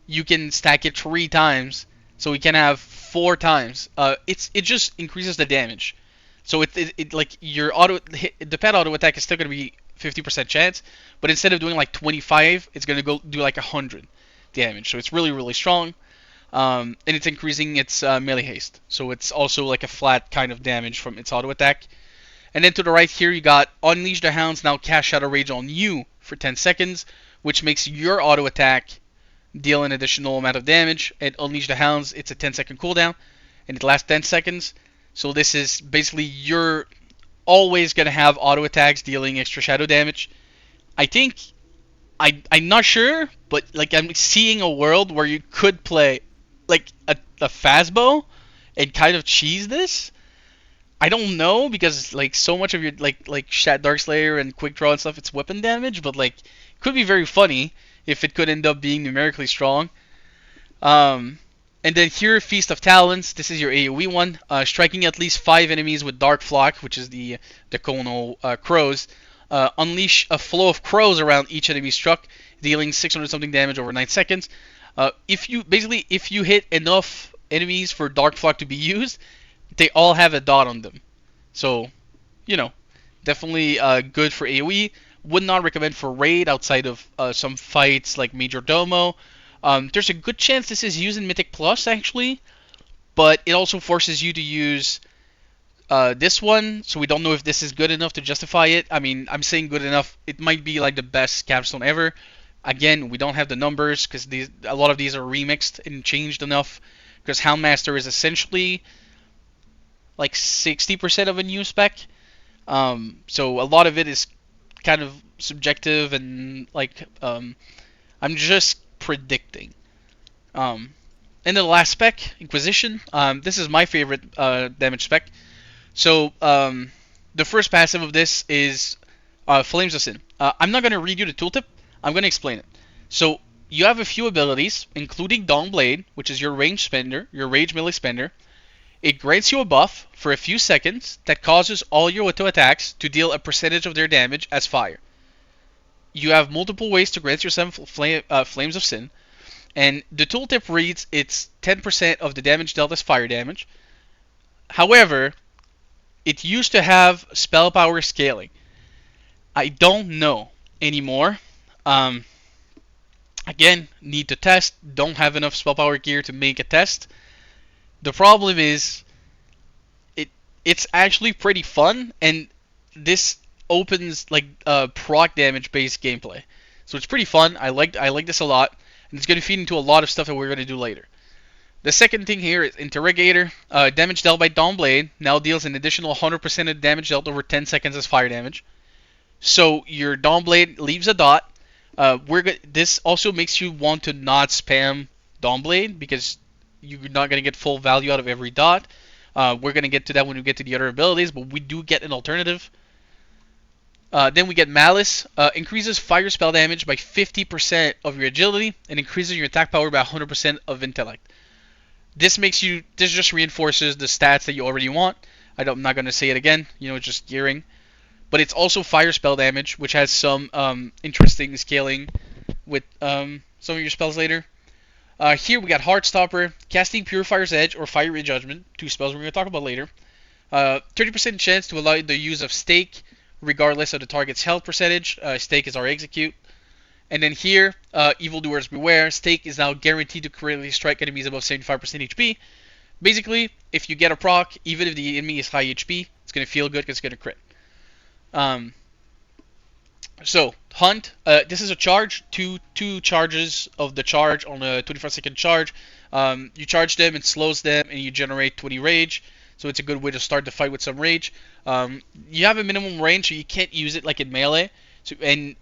you can stack it 3 times. So we can have 4 times. It just increases the damage. So it like your the pet auto attack is still gonna be 50% chance, but instead of doing like 25, it's gonna go do like 100 damage. So it's really strong. And it's increasing its melee haste. So it's also like a flat kind of damage from its auto attack. And then to the right here, you got Unleash the Hounds now cast Shadow Rage on you for 10 seconds, which makes your auto attack deal an additional amount of damage. And Unleash the Hounds, it's a 10-second cooldown, and it lasts 10 seconds. So this is basically you're always going to have auto attacks dealing extra shadow damage. I think, I'm not sure, but like I'm seeing a world where you could play like a Phasbo and kind of cheese this. I don't know because like so much of your like Darkslayer and Quick Draw and stuff, it's weapon damage, but like it could be very funny if it could end up being numerically strong. And then here, Feast of Talons. This is your AoE one, striking at least 5 enemies with Dark Flock, which is the conal crows. Unleash a flow of crows around each enemy struck, dealing 600 something damage over 9 seconds. If you hit enough enemies for Dark Flock to be used, they all have a dot on them. So, definitely good for AoE. Would not recommend for raid outside of some fights like Major Domo. There's a good chance this is used in Mythic Plus actually, but it also forces you to use this one, so we don't know if this is good enough to justify it. I mean, I'm saying good enough. It might be like the best capstone ever. Again, we don't have the numbers because a lot of these are remixed and changed enough. Because Houndmaster is essentially like 60% of a new spec. So a lot of it is kind of subjective and like I'm just predicting. And then the last spec, Inquisition. This is my favorite damage spec. So the first passive of this is Flames of Sin. I'm not going to read you the tooltip. I'm going to explain it. So you have a few abilities, including Dawnblade, which is your range spender, your rage melee spender. It grants you a buff for a few seconds that causes all your auto attacks to deal a percentage of their damage as fire. You have multiple ways to grant yourself Flames of Sin, and the tooltip reads it's 10% of the damage dealt as fire damage. However, it used to have spell power scaling. I don't know anymore. Again, need to test. Don't have enough spell power gear to make a test. The problem is, it's actually pretty fun, and this opens like proc damage based gameplay. So it's pretty fun. I like this a lot, and it's going to feed into a lot of stuff that we're going to do later. The second thing here is Interrogator. Damage dealt by Dawnblade now deals an additional 100% of damage dealt over 10 seconds as fire damage. So your Dawnblade leaves a dot. This also makes you want to not spam Dawnblade because you're not going to get full value out of every dot. We're going to get to that when we get to the other abilities, but we do get an alternative. Then we get Malice. Increases fire spell damage by 50% of your agility and increases your attack power by 100% of intellect. This just reinforces the stats that you already want. I'm not going to say it again, it's just gearing. But it's also fire spell damage, which has some interesting scaling with some of your spells later. Here we got Heartstopper, casting Purifier's Edge or Fiery Judgment, 2 spells we're going to talk about later. 30% chance to allow the use of Stake, regardless of the target's health percentage. Stake is our execute. And then here, Evildoers Beware. Stake is now guaranteed to critically strike enemies above 75% HP. Basically, if you get a proc, even if the enemy is high HP, it's going to feel good because it's going to crit. So, Hunt. This is a charge. Two charges of the charge on a 25-second charge. You charge them, it slows them, and you generate 20 rage. So it's a good way to start the fight with some rage. You have a minimum range, so you can't use it like in melee. So and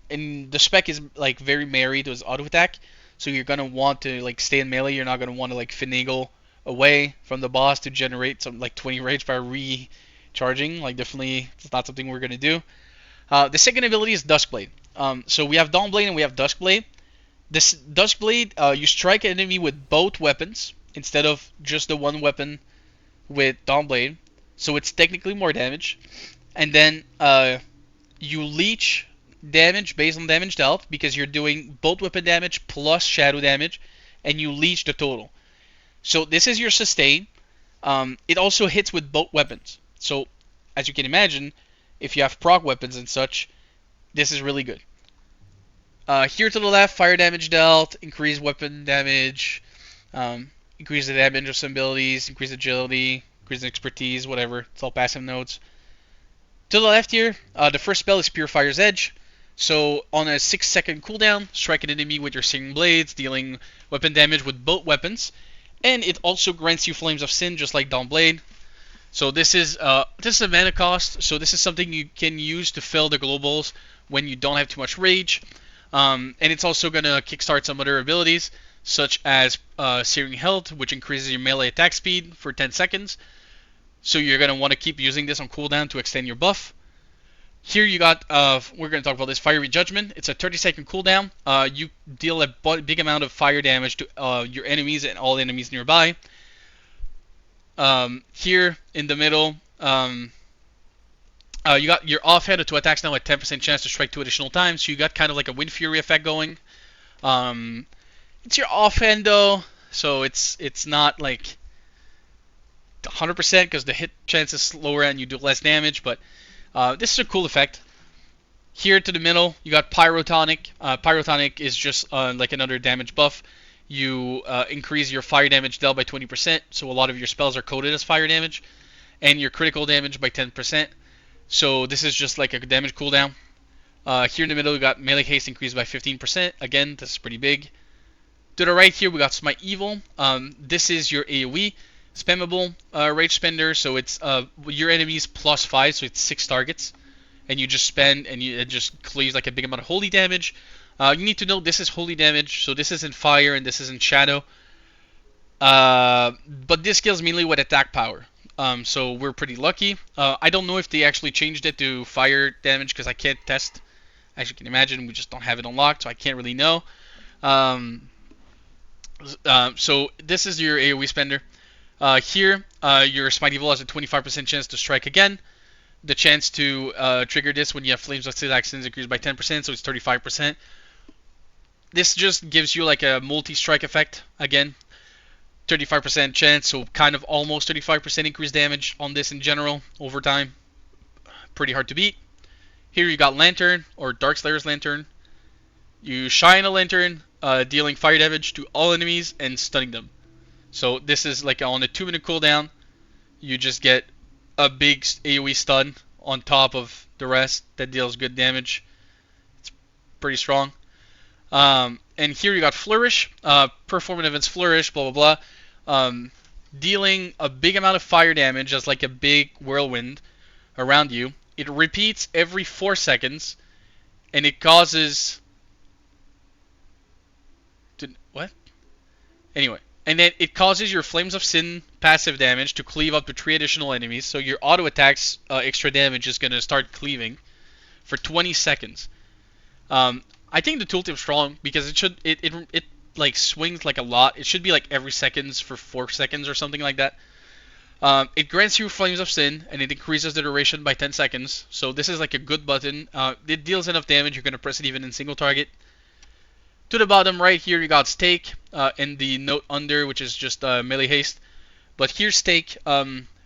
the spec is like very married to his auto attack. So you're gonna want to like stay in melee. You're not gonna want to like finagle away from the boss to generate some like 20 rage by recharging. Like definitely, it's not something we're gonna do. The second ability is Duskblade. So we have Dawnblade and we have Duskblade. This Duskblade, you strike an enemy with both weapons instead of just the one weapon with Dawnblade. So it's technically more damage. And then you leech damage based on damage dealt because you're doing both weapon damage plus shadow damage, and you leech the total. So this is your sustain. It also hits with both weapons. So as you can imagine, if you have proc weapons and such, this is really good. Here to the left, fire damage dealt, increase weapon damage, increase the damage of some abilities, increase agility, increase expertise, whatever. It's all passive nodes. To the left here, the first spell is Purifier's Edge. So on a 6-second cooldown, strike an enemy with your Searing Blades, dealing weapon damage with both weapons. And it also grants you Flames of Sin, just like Dawnblade. So this is a mana cost. So this is something you can use to fill the globals when you don't have too much rage. And it's also going to kickstart some other abilities, such as Searing Hilt, which increases your melee attack speed for 10 seconds. So you're going to want to keep using this on cooldown to extend your buff. Here you got, we're going to talk about this Fiery Judgment. It's a 30-second cooldown. You deal a big amount of fire damage to your enemies and all enemies nearby. Here in the middle, you got your offhand to attacks now at 10% chance to strike 2 additional times. So you got kind of like a Wind Fury effect going. It's your offhand though, so it's not like 100% because the hit chance is lower and you do less damage, but this is a cool effect. Here to the middle, you got Pyrotonic. Pyrotonic is just like another damage buff. You increase your fire damage dealt by 20%, so a lot of your spells are coded as fire damage, and your critical damage by 10%. So this is just like a damage cooldown. Here in the middle, we got melee haste increased by 15%. Again, this is pretty big. To the right here, we got Smite Evil. This is your AoE spammable rage spender, so it's your enemies plus 5, so it's 6 targets, and you just spend and it just cleaves like a big amount of holy damage. You need to know this is holy damage, so this isn't fire and this isn't shadow. But this kills mainly with attack power. So we're pretty lucky. I don't know if they actually changed it to fire damage because I can't test. As you can imagine, we just don't have it unlocked, so I can't really know. So this is your AoE spender. Here, your Smite Evil has a 25% chance to strike again. The chance to trigger this when you have Flames of Sin actions increased by 10%, so it's 35%. This just gives you like a multi-strike effect again. 35% chance, so kind of almost 35% increased damage on this in general over time. Pretty hard to beat. Here you got Lantern, or Darkslayer's Lantern. You shine a lantern, dealing fire damage to all enemies and stunning them. So this is like on a 2-minute cooldown. You just get a big AoE stun on top of the rest that deals good damage. It's pretty strong. And here you got Flourish, performing events Flourish, blah blah blah. Dealing a big amount of fire damage as like a big whirlwind around you. It repeats every 4 seconds, and it causes... What? Anyway, and then it causes your Flames of Sin passive damage to cleave up to 3 additional enemies, so your auto attacks extra damage is going to start cleaving for 20 seconds. I think the tooltip's strong because it like swings like a lot. It should be like every seconds for 4 seconds or something like that. It grants you Flames of Sin, and it increases the duration by 10 seconds. So this is like a good button. It deals enough damage, you're going to press it even in single target. To the bottom right here, you got Stake, and the note under, which is just melee haste. But here's Stake.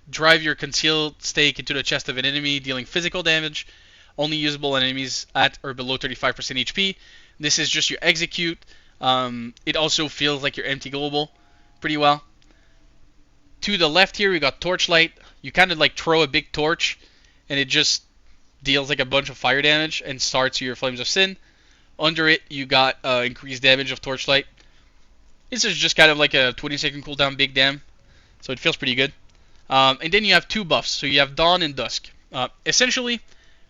Drive your concealed stake into the chest of an enemy, dealing physical damage. Only usable enemies at or below 35% HP. This is just your execute. It also feels like your empty global pretty well. To the left here, we got Torchlight. You kind of like throw a big torch, and it just deals like a bunch of fire damage and starts your Flames of Sin. Under it, you got increased damage of Torchlight. This is just kind of like a 20-second cooldown big dam, so it feels pretty good. And then you have 2 buffs, so you have Dawn and Dusk. Essentially,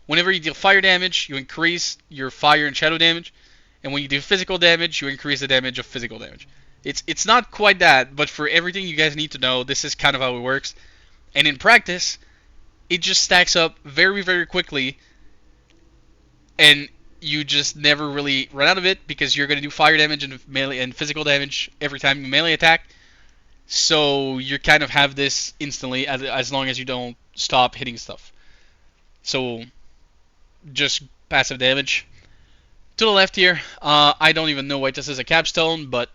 whenever you deal fire damage, you increase your fire and shadow damage, and when you do physical damage, you increase the damage of physical damage. It's not quite that, but for everything you guys need to know, this is kind of how it works. And in practice, it just stacks up very, very quickly, and you just never really run out of it because you're going to do fire damage and melee and physical damage every time you melee attack. So you kind of have this instantly as long as you don't stop hitting stuff. So just passive damage. To the left here, I don't even know why this is a capstone, but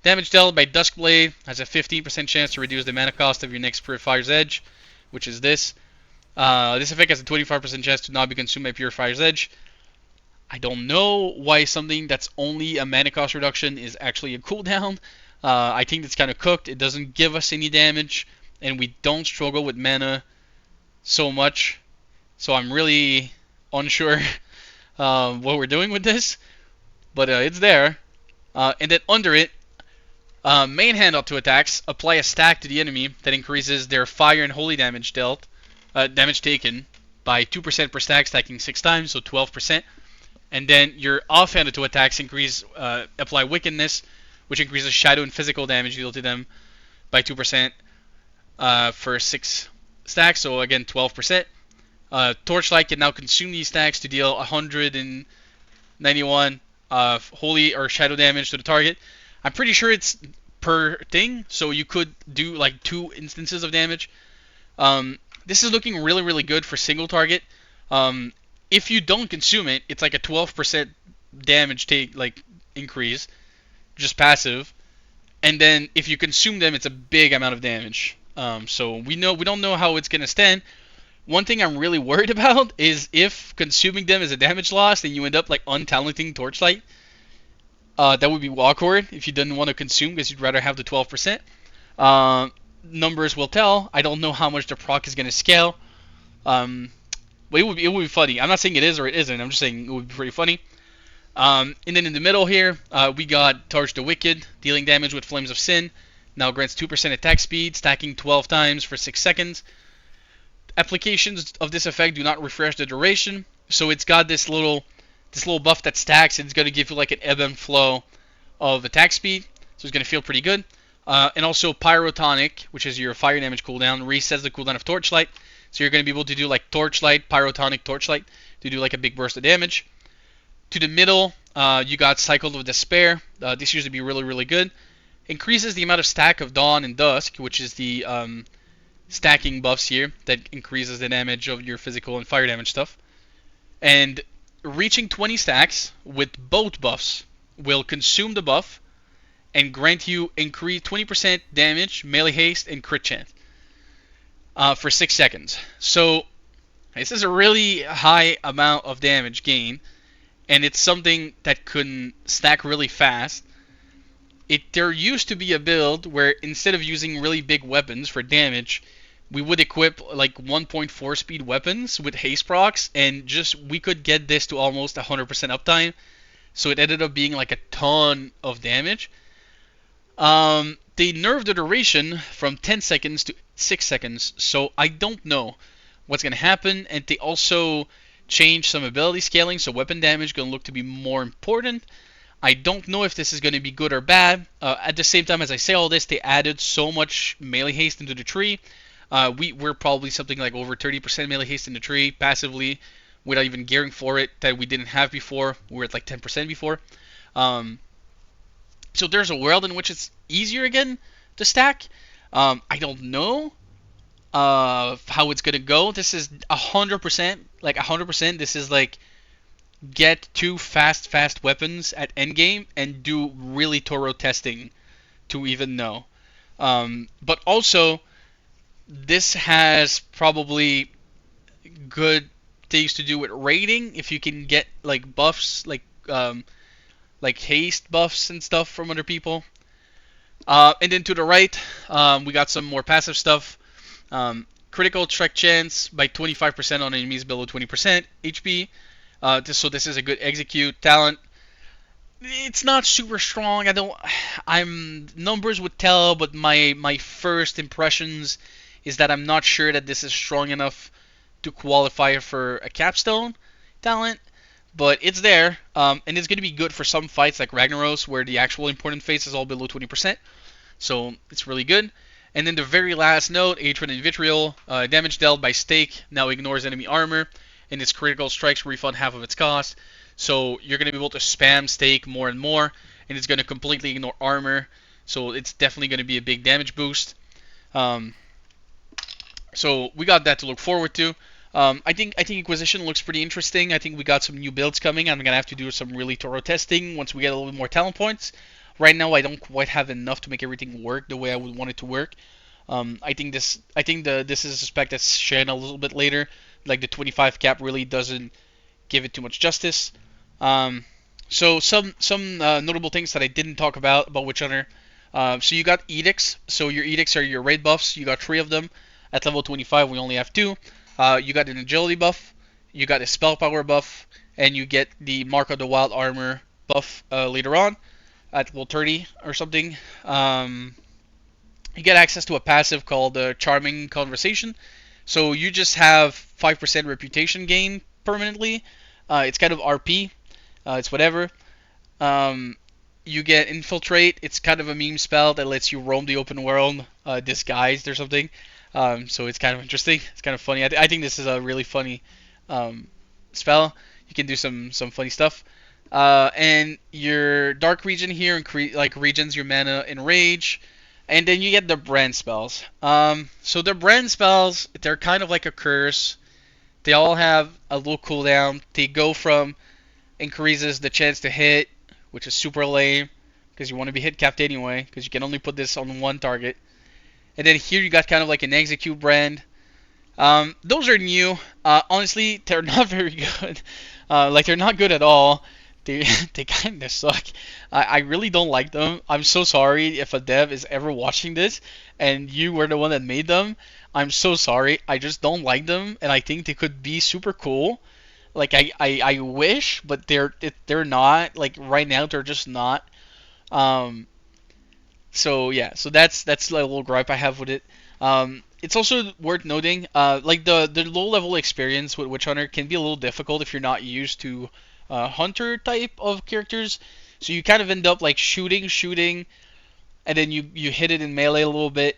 Damage dealt by Duskblade has a 15% chance to reduce the mana cost of your next Purifier's Edge, which is this. This effect has a 25% chance to not be consumed by Purifier's Edge. I don't know why something that's only a mana cost reduction is actually a cooldown. I think it's kind of cooked. It doesn't give us any damage, and we don't struggle with mana so much. So I'm really unsure what we're doing with this, but it's there. And then under it, main hand up to attacks, apply a stack to the enemy that increases their fire and holy damage dealt, damage taken by 2% per stack, stacking 6 times, so 12%. And then your offhand to attacks apply wickedness, which increases shadow and physical damage dealt to them by 2% for 6 stacks, so again 12%. Torchlight can now consume these stacks to deal 191 holy or shadow damage to the target. I'm pretty sure it's per thing, so you could do like 2 instances of damage. This is looking really, really good for single target. If you don't consume it, it's like a 12% damage increase, just passive. And then if you consume them, it's a big amount of damage. So we don't know how it's gonna stand. One thing I'm really worried about is if consuming them is a damage loss, then you end up like untalenting Torchlight. That would be awkward if you didn't want to consume because you'd rather have the 12%. Numbers will tell. I don't know how much the proc is going to scale. But it would be funny. I'm not saying it is or it isn't. I'm just saying it would be pretty funny. And then in the middle here, we got Torch the Wicked, dealing damage with Flames of Sin. Now grants 2% attack speed, stacking 12 times for 6 seconds. Applications of this effect do not refresh the duration, so it's got this little buff that stacks, and it's going to give you like an ebb and flow of attack speed, so it's going to feel pretty good. And also Pyrotonic, which is your fire damage cooldown, resets the cooldown of Torchlight, so you're going to be able to do like Torchlight, Pyrotonic, Torchlight to do like a big burst of damage. To the middle, you got Cycle of Despair. This used to be really, really good. Increases the amount of stack of Dawn and Dusk, which is the stacking buffs here that increases the damage of your physical and fire damage stuff. And reaching 20 stacks with both buffs will consume the buff and grant you increase 20% damage, melee haste, and crit chance for 6 seconds. So this is a really high amount of damage gain, and it's something that can stack really fast. There used to be a build where instead of using really big weapons for damage, we would equip like 1.4 speed weapons with haste procs, and we could get this to almost 100% uptime. So it ended up being like a ton of damage. They nerfed the duration from 10 seconds to 6 seconds, so I don't know what's going to happen. And they also changed some ability scaling, so weapon damage is going to look to be more important. I don't know if this is going to be good or bad. At the same time, as I say all this, they added so much melee haste into the tree. We're probably something like over 30% melee haste in the tree passively without even gearing for it that we didn't have before. We were at like 10% before. So there's a world in which it's easier again to stack. I don't know how it's going to go. This is 100%, like 100%. This is like get 2 fast weapons at endgame and do really thorough testing to even know. But also, this has probably good things to do with raiding. If you can get like buffs, like haste buffs and stuff from other people. And then to the right, we got some more passive stuff. Critical strike chance by 25% on enemies below 20% HP. So this is a good execute talent. It's not super strong. Numbers would tell, but my first impressions is that I'm not sure that this is strong enough to qualify for a capstone talent, but it's there, and it's going to be good for some fights like Ragnaros, where the actual important phase is all below 20%, so it's really good. And then the very last note, Hatred and Vitriol, damage dealt by Stake now ignores enemy armor, and its critical strikes refund half of its cost, so you're going to be able to spam Stake more and more, and it's going to completely ignore armor, so it's definitely going to be a big damage boost. So we got that to look forward to. I think Inquisition looks pretty interesting. I think we got some new builds coming. I'm going to have to do some really thorough testing once we get a little bit more talent points. Right now, I don't quite have enough to make everything work the way I would want it to work. I think this is a spec that's shown a little bit later. Like the 25 cap really doesn't give it too much justice. Um, so some notable things that I didn't talk about Witch Hunter. So you got edicts. So your edicts are your raid buffs. You got 3 of them. At level 25, we only have 2. You got an agility buff. You got a spell power buff, and you get the Mark of the Wild armor buff later on at level 30 or something. You get access to a passive called Charming Conversation. So you just have 5% reputation gain permanently. It's kind of RP. It's whatever. Um, you get Infiltrate. It's kind of a meme spell that lets you roam the open world disguised or something. So it's kind of interesting. It's kind of funny. I think this is a really funny um, spell. You can do some funny stuff. And your Dark Region here like regions your mana in Rage. And then you get the brand spells. So the brand spells, they're kind of like a curse. They all have a little cooldown. They go from increases the chance to hit, which is super lame, because you want to be hit capped anyway, because you can only put this on one target. And then here you got kind of like an execute brand. Those are new. Honestly, they're not very good. Like they're not good at all. They they kind of suck. I really don't like them. I'm so sorry if a dev is ever watching this and you were the one that made them. I'm so sorry. I just don't like them, and I think they could be super cool. Like I wish, but they're not. Like right now, they're just not. Um, so yeah, so that's a little gripe I have with it. It's also worth noting, like the low level experience with Witch Hunter can be a little difficult if you're not used to hunter type of characters. So you kind of end up like shooting, and then you hit it in melee a little bit.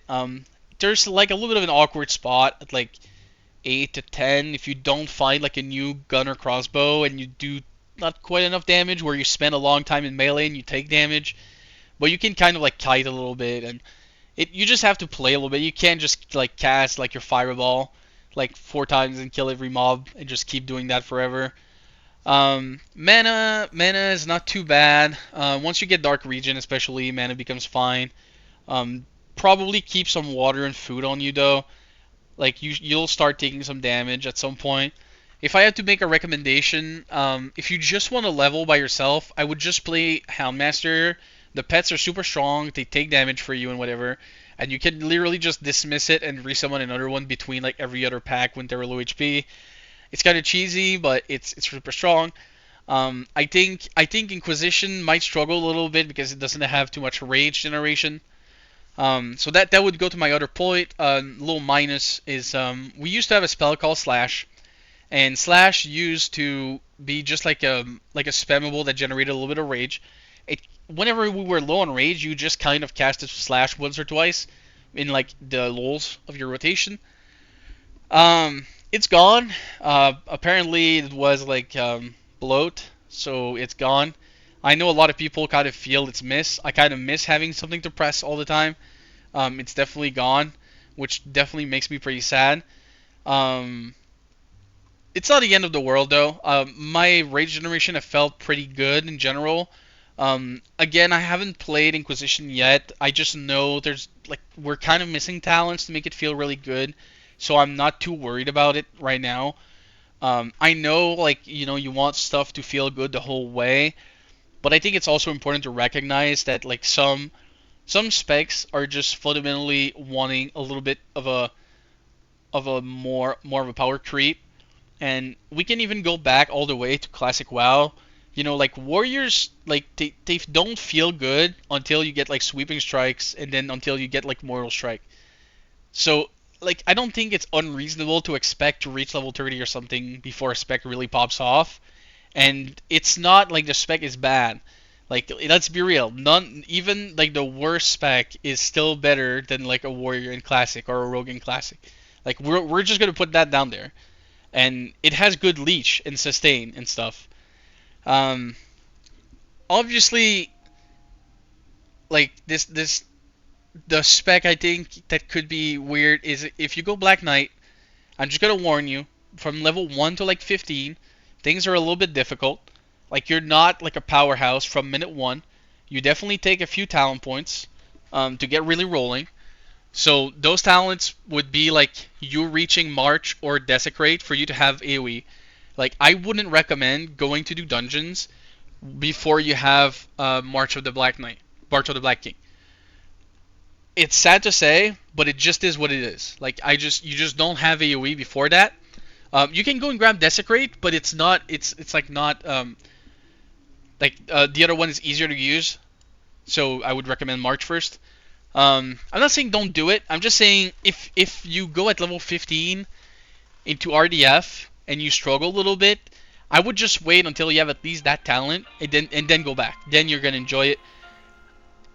There's like a little bit of an awkward spot at like 8 to 10 if you don't find like a new gun or crossbow and you do not quite enough damage, where you spend a long time in melee and you take damage. But you can kind of like kite a little bit, and you just have to play a little bit. You can't just like cast like your fireball like 4 times and kill every mob and just keep doing that forever. Mana is not too bad. Once you get Dark Region, especially, mana becomes fine. Probably keep some water and food on you though. Like you'll start taking some damage at some point. If I had to make a recommendation, if you just want to level by yourself, I would just play Houndmaster. The pets are super strong, they take damage for you and whatever, and you can literally just dismiss it and resummon another one between like every other pack when they're low HP. It's kind of cheesy, but it's super strong. I think Inquisition might struggle a little bit because it doesn't have too much rage generation. So that would go to my other point. Little minus is we used to have a spell called Slash, and Slash used to be just like a spammable that generated a little bit of rage. Whenever we were low on rage, you just kind of casted Slash once or twice in like the lulls of your rotation. It's gone. Apparently it was like bloat, so it's gone. I know a lot of people kind of feel it's miss. I kind of miss having something to press all the time. It's definitely gone, which definitely makes me pretty sad. Um, it's not the end of the world though. My rage generation have felt pretty good in general. Again, I haven't played Inquisition yet. I just know there's like we're kind of missing talents to make it feel really good, so I'm not too worried about it right now. I know like you want stuff to feel good the whole way, but I think it's also important to recognize that like some specs are just fundamentally wanting a little bit of a more of a power creep, and we can even go back all the way to classic WoW. Like warriors, like they don't feel good until you get like sweeping strikes, and then until you get like mortal strike. So like I don't think it's unreasonable to expect to reach level 30 or something before a spec really pops off. And it's not like the spec is bad. Like let's be real, none even like the worst spec is still better than like a warrior in classic or a rogue in classic. Like we're just gonna put that down there, and it has good leech and sustain and stuff. Um, Obviously, like this the spec I think that could be weird is if you go Black Knight. I'm just gonna warn you, from level 1 to like 15, things are a little bit difficult. Like you're not like a powerhouse from minute 1. you definitely take a few talent points to get really rolling. So those talents would be like you reaching March or Desecrate for you to have AoE. Like I wouldn't recommend going to do dungeons before you have March of the Black Knight, March of the Black King. It's sad to say, but it just is what it is. Like you just don't have AoE before that. You can go and grab Desecrate, but it's not. It's like not. The other one is easier to use, so I would recommend March first. I'm not saying don't do it. I'm just saying if you go at level 15 into RDF and you struggle a little bit, I would just wait until you have at least that talent and then go back. Then you're gonna enjoy it.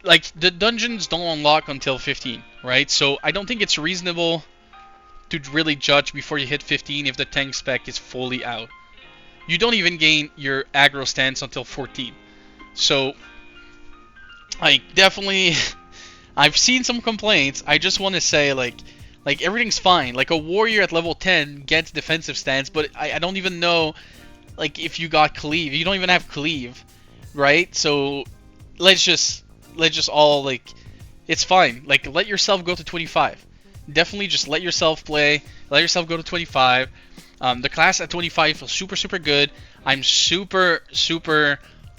Like the dungeons don't unlock until 15, right? So I don't think it's reasonable to really judge before you hit 15 if the tank spec is fully out. You don't even gain your aggro stance until 14. So like definitely I've seen some complaints. I just want to say like everything's fine. Like a warrior at level 10 gets defensive stance, but I don't even know like if you got cleave. You don't even have cleave, right? So let's just all like it's fine. Like let yourself go to 25. Definitely just let yourself play. Let yourself go to 25. The class at 25 feels super good. I'm super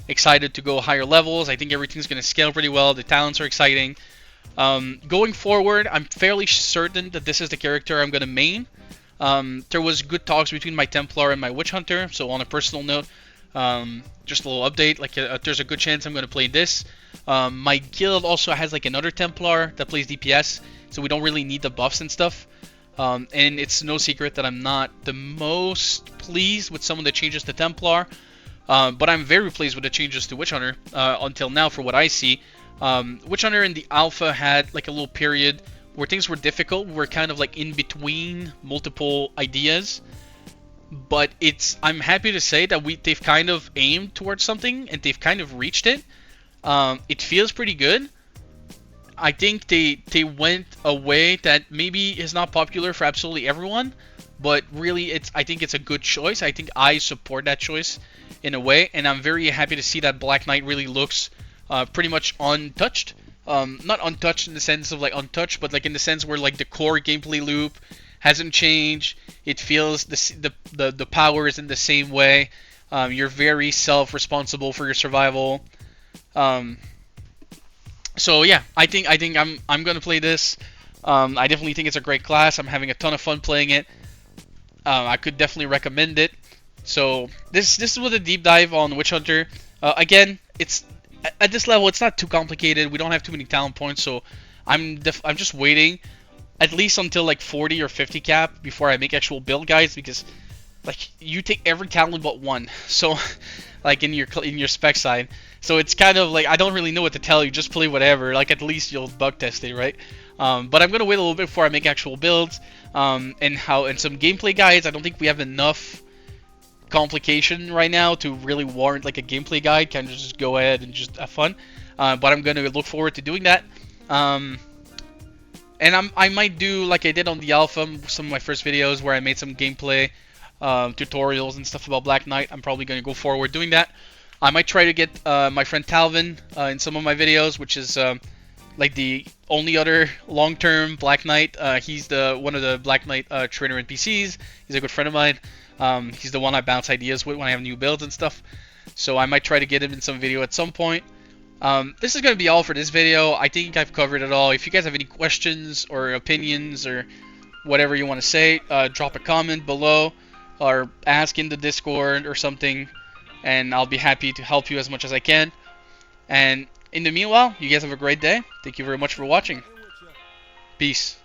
excited to go higher levels. I think everything's gonna scale pretty well. The talents are exciting. Going forward, I'm fairly certain that this is the character I'm gonna main. There was good talks between my Templar and my Witch Hunter, so on a personal note, just a little update, like there's a good chance I'm gonna play this. My guild also has like another Templar that plays DPS, so we don't really need the buffs and stuff. And it's no secret that I'm not the most pleased with some of the changes to Templar, but I'm very pleased with the changes to Witch Hunter until now for what I see. Witch Hunter in the alpha had like a little period where things were difficult. We're kind of like in between multiple ideas, but I'm happy to say that they've kind of aimed towards something and they've kind of reached it. It feels pretty good. I think they went a way that maybe is not popular for absolutely everyone, but really I think it's a good choice. I think I support that choice in a way, and I'm very happy to see that Black Knight really looks pretty much untouched. Not untouched in the sense of like untouched, but like in the sense where like the core gameplay loop hasn't changed. It feels the power is in the same way. You're very self-responsible for your survival. So yeah, I think I'm gonna play this. I definitely think it's a great class. I'm having a ton of fun playing it. I could definitely recommend it. So this was a deep dive on Witch Hunter. Again, it's at this level, it's not too complicated. We don't have too many talent points, so I'm just waiting at least until like 40 or 50 cap before I make actual build guides, because like you take every talent but one. So like in your spec side. So it's kind of like I don't really know what to tell you. Just play whatever. Like at least you'll bug test it, right? But I'm gonna wait a little bit before I make actual builds and some gameplay guides. I don't think we have enough complication right now to really warrant like a gameplay guide. Kind of just go ahead and just have fun. But I'm gonna look forward to doing that. And I might do like I did on the alpha, some of my first videos where I made some gameplay tutorials and stuff about Black Knight. I'm probably gonna go forward doing that. I might try to get my friend Talvin in some of my videos, which is like the only other long-term Black Knight. He's one of the Black Knight trainer NPCs. He's a good friend of mine. He's the one I bounce ideas with when I have new builds and stuff. So I might try to get him in some video at some point. This is going to be all for this video. I think I've covered it all. If you guys have any questions or opinions or whatever you want to say, drop a comment below or ask in the Discord or something, and I'll be happy to help you as much as I can. And in the meanwhile, you guys have a great day. Thank you very much for watching. Peace.